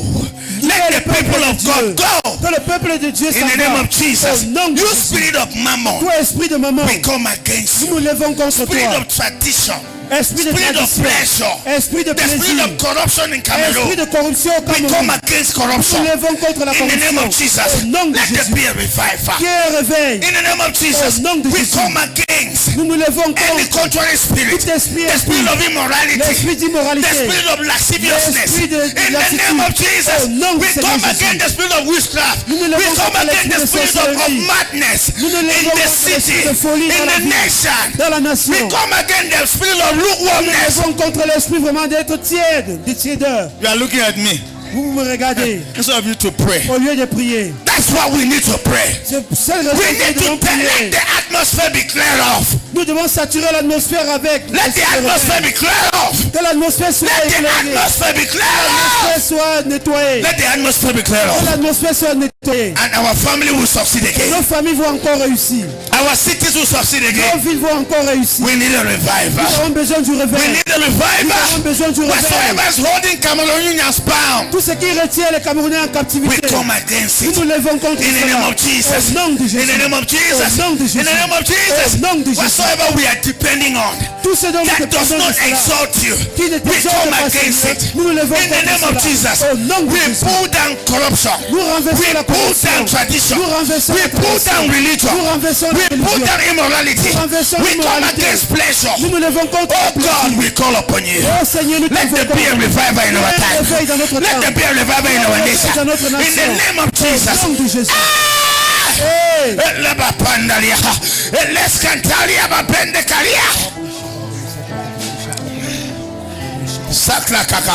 Que Let le the people of God go. Que le peuple de Dieu In s'en the name va. of Jesus. Au nom de You Jésus. spirit of mammon, Toi, esprit de maman, we come against nous you. nous levons contre Spirit toi. of tradition, Esprit de spirit of tradition, pleasure, esprit de the spirit plaisir, of corruption in esprit Cameroon. de corruption au We come Cameroun. against Nous corruption. nous levons contre la In the name of corruption. Jesus, Au nom de let there Jésus. be a revival. Qui est réveil. In the name of Jesus, Au nom de we Jésus. come against Nous nous levons any contre contrary spirit, tout esprit, the spirit of immorality, l'esprit the d'immoralité. spirit of lasciviousness. L'esprit de In the lassitude. name of Jesus, Au nom de we Seigneur come Jésus. against the spirit of witchcraft. Nous nous We levons come contre against the l'esprit de spirit of sorcellerie. madness Nous nous in levons the contre l'esprit city, de folie dans in la the ville, nation. dans la We nation. come against the spirit of Nous nous lukewarmness. levons contre l'esprit vraiment d'être tiède, de tiédeur. You are looking at me. Vous me regardez. Instead of you to pray, Au lieu de prier, That's why we need to pray. C'est seule raison We que need nous devons to let prier. the atmosphere be cleared off. Nous devons saturer l'atmosphère avec. Let the atmosphere be cleared off. Que l'atmosphère soit Let the éclairée. atmosphere be cleared L'atmosphère off. soit nettoyée. Let the atmosphere be cleared Que off. l'atmosphère soit nettoyée. And our family will succeed again. Nos familles vont encore réussir. Our cities will succeed Nos again. villes vont encore réussir. We need a Nous revival. avons besoin du We réveil. need a Nous avons revival. besoin du Whatsoever réveil. is holding Cameroonians bound, Tout ce qui retient les Camerounais en we captivité. come against Nous it. nous lèvons contre In the name cela. of Jesus. Au nom de In Jésus. the name of Jesus. Au nom de In Jésus. the name of Jesus. Au nom de Jésus. Whatsoever we are depending on, Tout ce dont nous that does dépendons de not cela. exalt you, Qui ne we t'exalte come pas, against Seigneur. it. Nous nous lèvons In the name contre of cela. Jesus, Au nom de we Jésus. pull down corruption. Nous renversons We la pull corruption. down tradition. Nous renversons We la pull tradition. down religion. Nous renversons la We pull religion. down immorality. Nous renversons We come l'immoralité. against pleasure. Nous nous levons contre Oh le plaisir. God, we call upon you. Oh Seigneur, nous Let there be a revival in our time. réveil dans notre Let temps. there be a revival in our nation. Dans notre In the nation. name of Au Jesus. nom de Jésus. Ah! Hey. Labapandalia. Lescantalia bapendecalia. Sakla kaka.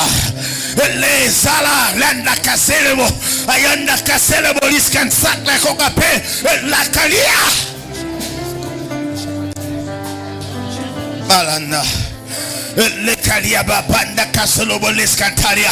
Le sala landa kaselebo. Ayanda kaselebo liskan sakla kokape. La kalia. Malanda. Le kalia babanda kaselobo liskantalia.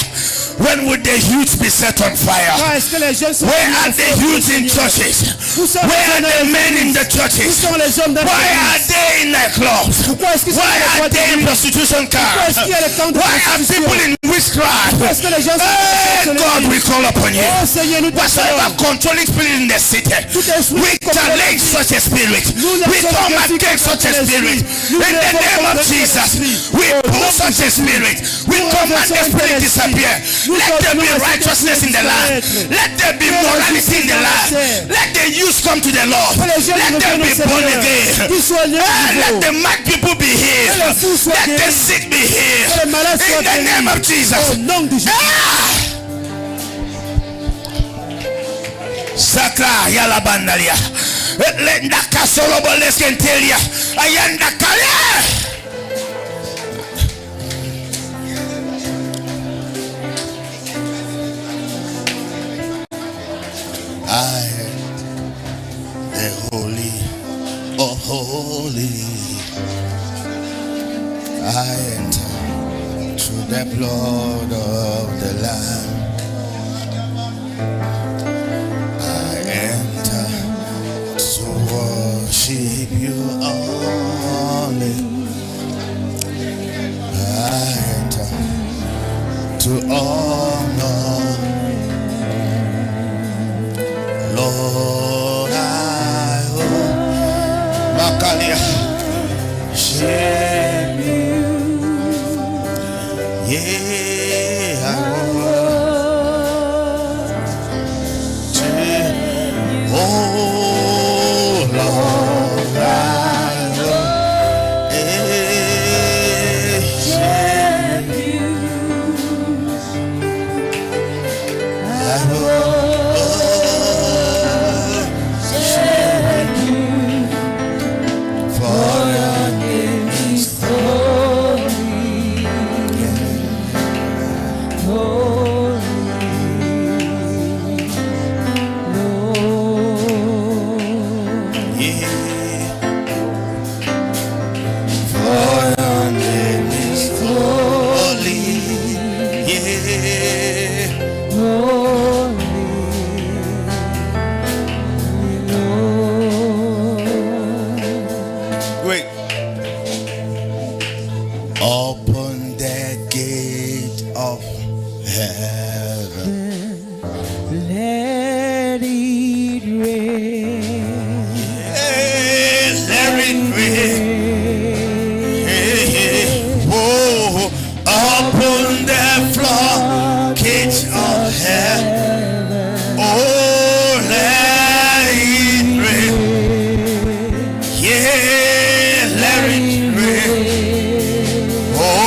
When would the youth be set on fire? Quand est-ce que les jeunes sont Where mis are en the feu, youths in Seigneur? churches? Où sont Where les are jeunes the dans men in l'église? the Où churches? sont les hommes dans Why are l'église? they in the clubs? Pourquoi est-ce qu'ils sont Why dans les are boîtes de they in nuit? prostitution Pourquoi est-ce camps? qu'il y a les camps de Why are prostitution? people in witchcraft? Pourquoi est-ce que les gens sont Hey sur God, we call upon you. Oh Seigneur, nous Whatsoever t'appelons. controlling spirit in the city, Tout esprit we challenge such a spirit. Nous We lançons come le défi against contre such a l'esprit. spirit. Nous In the levons name of contre Jesus, l'esprit. we Au pull nom de such a Jésus. spirit. We Nous command the renversons spirit l'esprit. disappear. Nous Let there be commandons cet righteousness in esprit the land. disparaître. Let there be morality in the land. Let the youth come to the Lord. Que les jeunes Let them reviennent be au born Seigneur. again. Qu'ils soient nés Ah, de let nouveau. the mad people be healed. Que les fous soient Let the guéris. sick be Que healed. les malades soient In the name guéris. of Jesus. Au nom de Jésus. Ah! Sakra yala bandalia. Lenda kasolo boleskentelia. Ayanda kale. I am the holy, oh holy. I enter through the blood of the Lamb. I enter to worship you only. I enter to honor. Lord, I will Makalia shame you. Yeah, I will. Oh Lord, I will shame you. I will. Wait. Open the gate of heaven. Let it rain. Hey, let it rain. Hey, hey. Oh, open the floodgates of heaven. Oh, let it rain. Yeah, let it rain. Oh,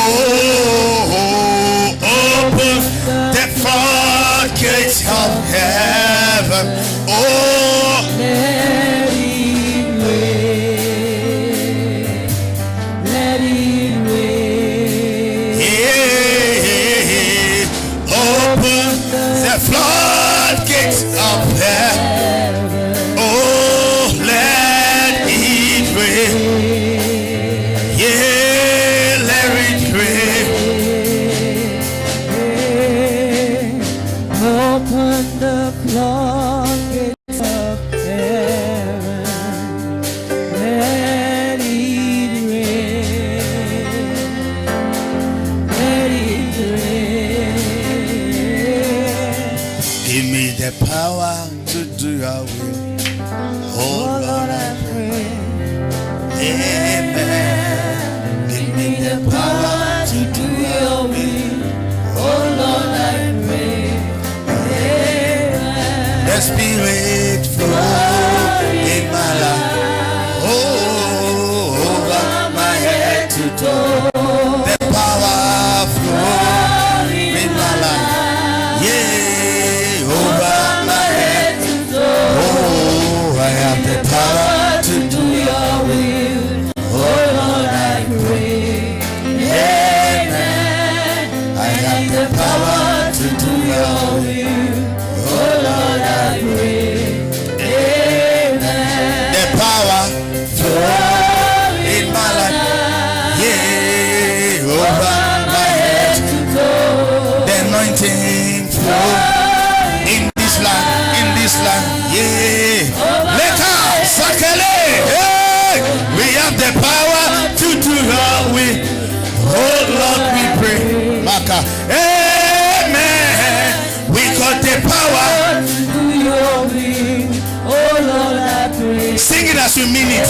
as you mean it.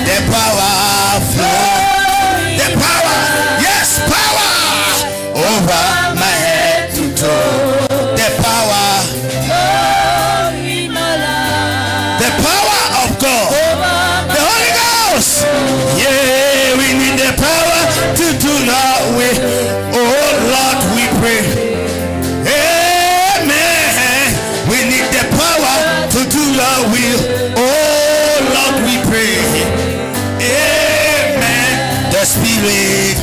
The power flow. The power. Yes, power over my head to toe. The power. The power of God. The Holy Ghost. Yeah, we need the power to do our will. Oh Lord, we pray. Amen. We need the power to do our will. Oh Lord, we pray. Amen. The Spirit.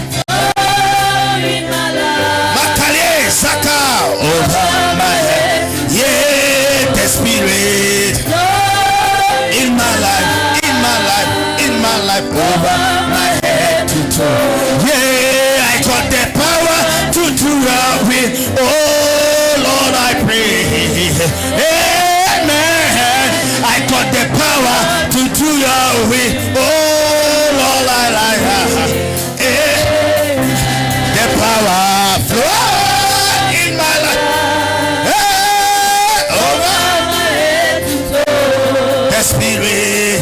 Makale Saka over my head. Yeah, the Spirit. In my life, in my life, in my life, over my head to toe. Yeah, I got the power to do our will. Oh Lord, I pray. Amen. I got the power to do your will. Oh Lord, I like the power flow in my life. Over my head to toe. The Spirit.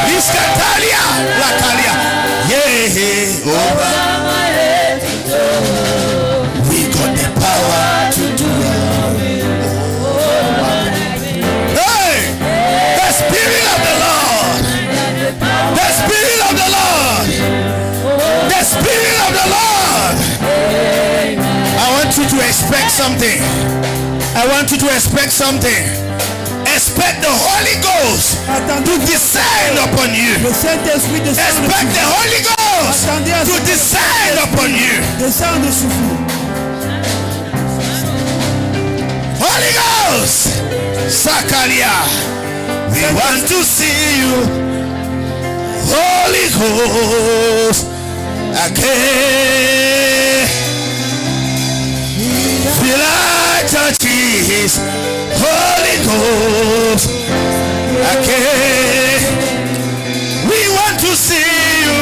Iskatalia, Lakalia. Yeah, over my head to toe. We got the power to do it. Hey, the Spirit of the Lord. The Spirit of the Lord. The Spirit of the Lord. I want you to expect something. I want you to expect something. Expect the Holy Ghost to descend upon you. Expect the Holy Ghost to descend upon you. Holy Ghost, Sakalia, we want to see you. Holy Ghost, again. Fill our churches. Holy Ghost, again. We want to see you.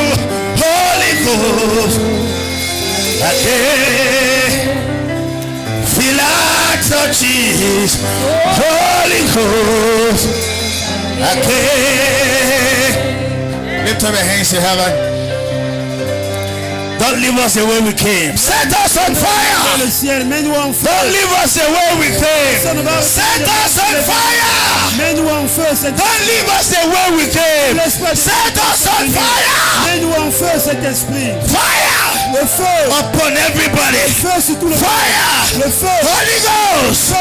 Holy Ghost, again. Fill our churches. Holy Ghost, again. Lift up your hands to heaven. Don't leave us the way we came. Set us on fire. Don't leave us the way we came. Set us on fire. Don't leave us the way we came. Set us on fire. Fire upon everybody. Fire. Holy Ghost.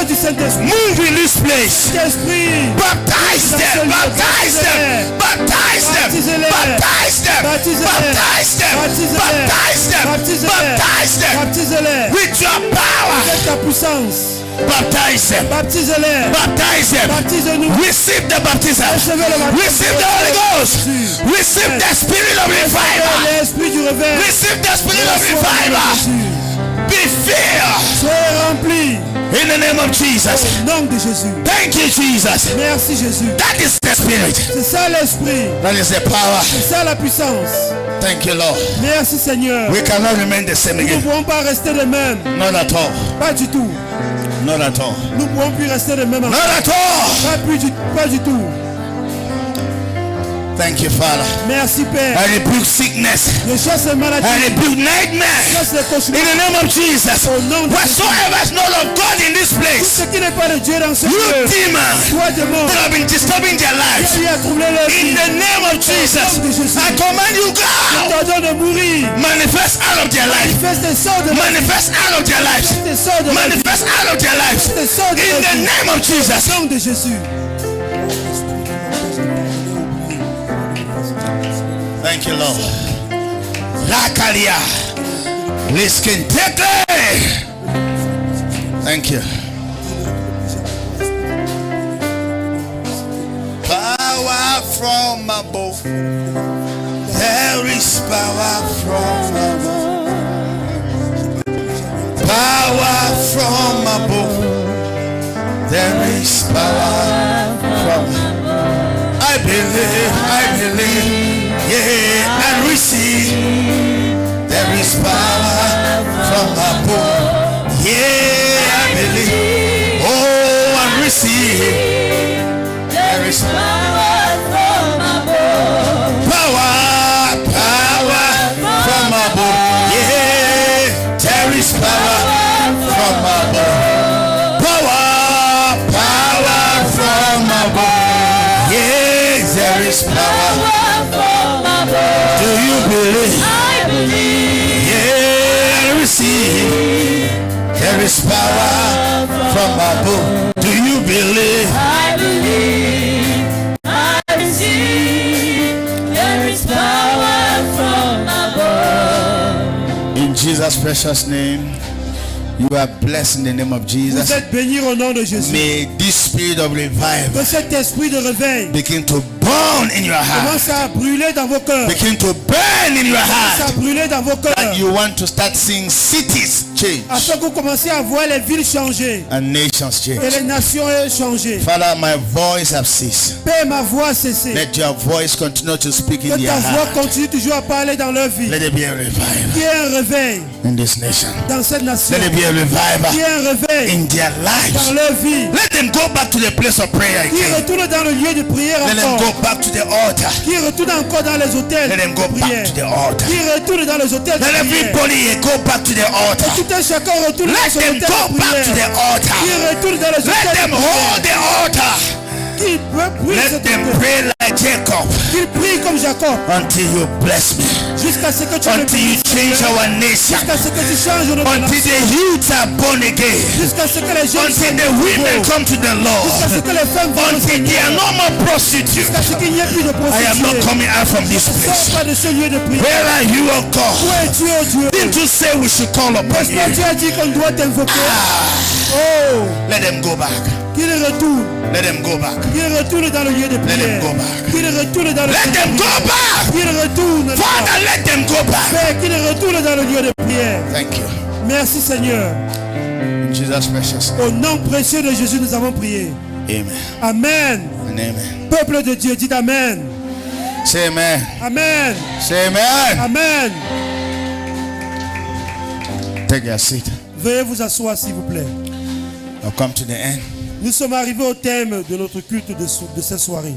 Move in this place. Baptize them. Baptize them. Baptize them. Baptize them. Baptize them. Baptize them. Baptize them with your power. Baptize them. Baptize them. Receive the baptism. Receive the Holy Ghost. Receive the Spirit of revival. Receive the Spirit of revival. Be filled. In the name of Jesus. Thank you, Jesus. Merci Jésus. That is the Spirit. C'est ça l'esprit. That is the power. C'est ça la puissance. Thank you, Lord. Merci Seigneur. We cannot remain the same Nous ne again. pouvons pas rester de même. Not at all. Pas du tout. Not at all. Nous ne pouvons plus rester de même. Not at all. Pas du tout. Thank you, Father. Merci Père. I rebuke sickness. Je chasse les maladies. I rebuke nightmares. Je chasse les In cauchemars. the name of Jesus. Au nom de Whatsoever is not of God in this Tout place, ce qui n'est pas de Dieu dans ce you lieu. demons Toi démon. that have been disturbing their lives, Qui a troublé leur in vie. the name of Jesus, I command you go. T'ordonne de mourir. Manifest out of their life. Manifeste des sorts de Manifest out of their lives. des sorts de Manifest out of their lives. des sorts de In the name of Jesus. nom de Jésus. Thank you, Lord. La Kalia. Liskin Tekle. Thank you. Power from above. There is power from above. Power from above. There is power from above. I believe. Yeah, and receive. There is power from above. Yeah, I believe. Oh, and receive. There is power from power. from above. Do you believe? I believe Yeah, I receive. There is power from above. Do you believe? I believe, I receive, there is power from above. In Jesus' precious name, you are blessed in the name of Vous Jesus. êtes bénis au nom de Jésus. May this spirit of revival Que cet esprit de réveil begin to burn in your heart. commence à brûler dans vos cœurs. Begin to burn in your Commence à heart. brûler dans vos cœurs. And you want to start seeing cities change Afin que vous commenciez à voir les villes changer and nations et change. les nations changer. Father, my voice has ceased. Père, ma voix a cessé. Let your voice continue to speak in Que their ta voix heart. continue toujours à parler dans leur vie. Let it be a revival Qu'il y ait un réveil in this nation. dans cette nation. Let it be a Qu'il y revival ait un réveil in their dans lives. leur vie. Let them go back to the place of prayer Qui again. retourne dans le lieu de prière Let them encore. go back to the altar. Qui retourne encore dans les hôtels Let them go de back prière. to the altar. Qui retourne dans les hôtels de Let prière. everybody here go back to the altar. Tout un chacun retourne dans Let son them hôtel go de back to prière. the altar. Qui retourne dans les Let hôtels them de hold prière. the altar. Qui prie Let them pray like Jacob Qu'il prie comme Jacob. until you bless me. Jusqu'à ce que tu me Until you change our nation. Jusqu'à ce que tu changes notre Until nation. the youths are born again. Jusqu'à ce que les jeunes Until the women come to the Jusqu'à ce Lord. que les femmes viennent au Until they are Seigneur. no more prostitutes. Jusqu'à ce qu'il n'y ait plus de I am not prostituées. coming out from this Sors place. pas de ce lieu de prière. Where are you, oh Où God? es-tu, oh Dieu? Didn't you say we should call upon N'est-ce pas, you? tu as dit qu'on doit t'invoquer. Oh, Let them go back. qu'il retourne. Let them go back. Qu'il retourne dans le lieu de Let them prière. go back. Qu'il retourne dans le lieu Let de them go prière. back. Qu'il retourne. Father, let them go back. Père, qu'il retourne dans le lieu de prière. Thank you. Merci Seigneur. In Jesus' precious name. Au nom précieux de Jésus, nous avons prié. Amen. Amen. And amen. Peuple de Dieu, dites Amen. Say amen. Amen. Say amen. Amen. Take your seat. Veuillez vous asseoir s'il vous plaît. I've come to the end. Nous sommes arrivés au thème de notre culte de cette soirée.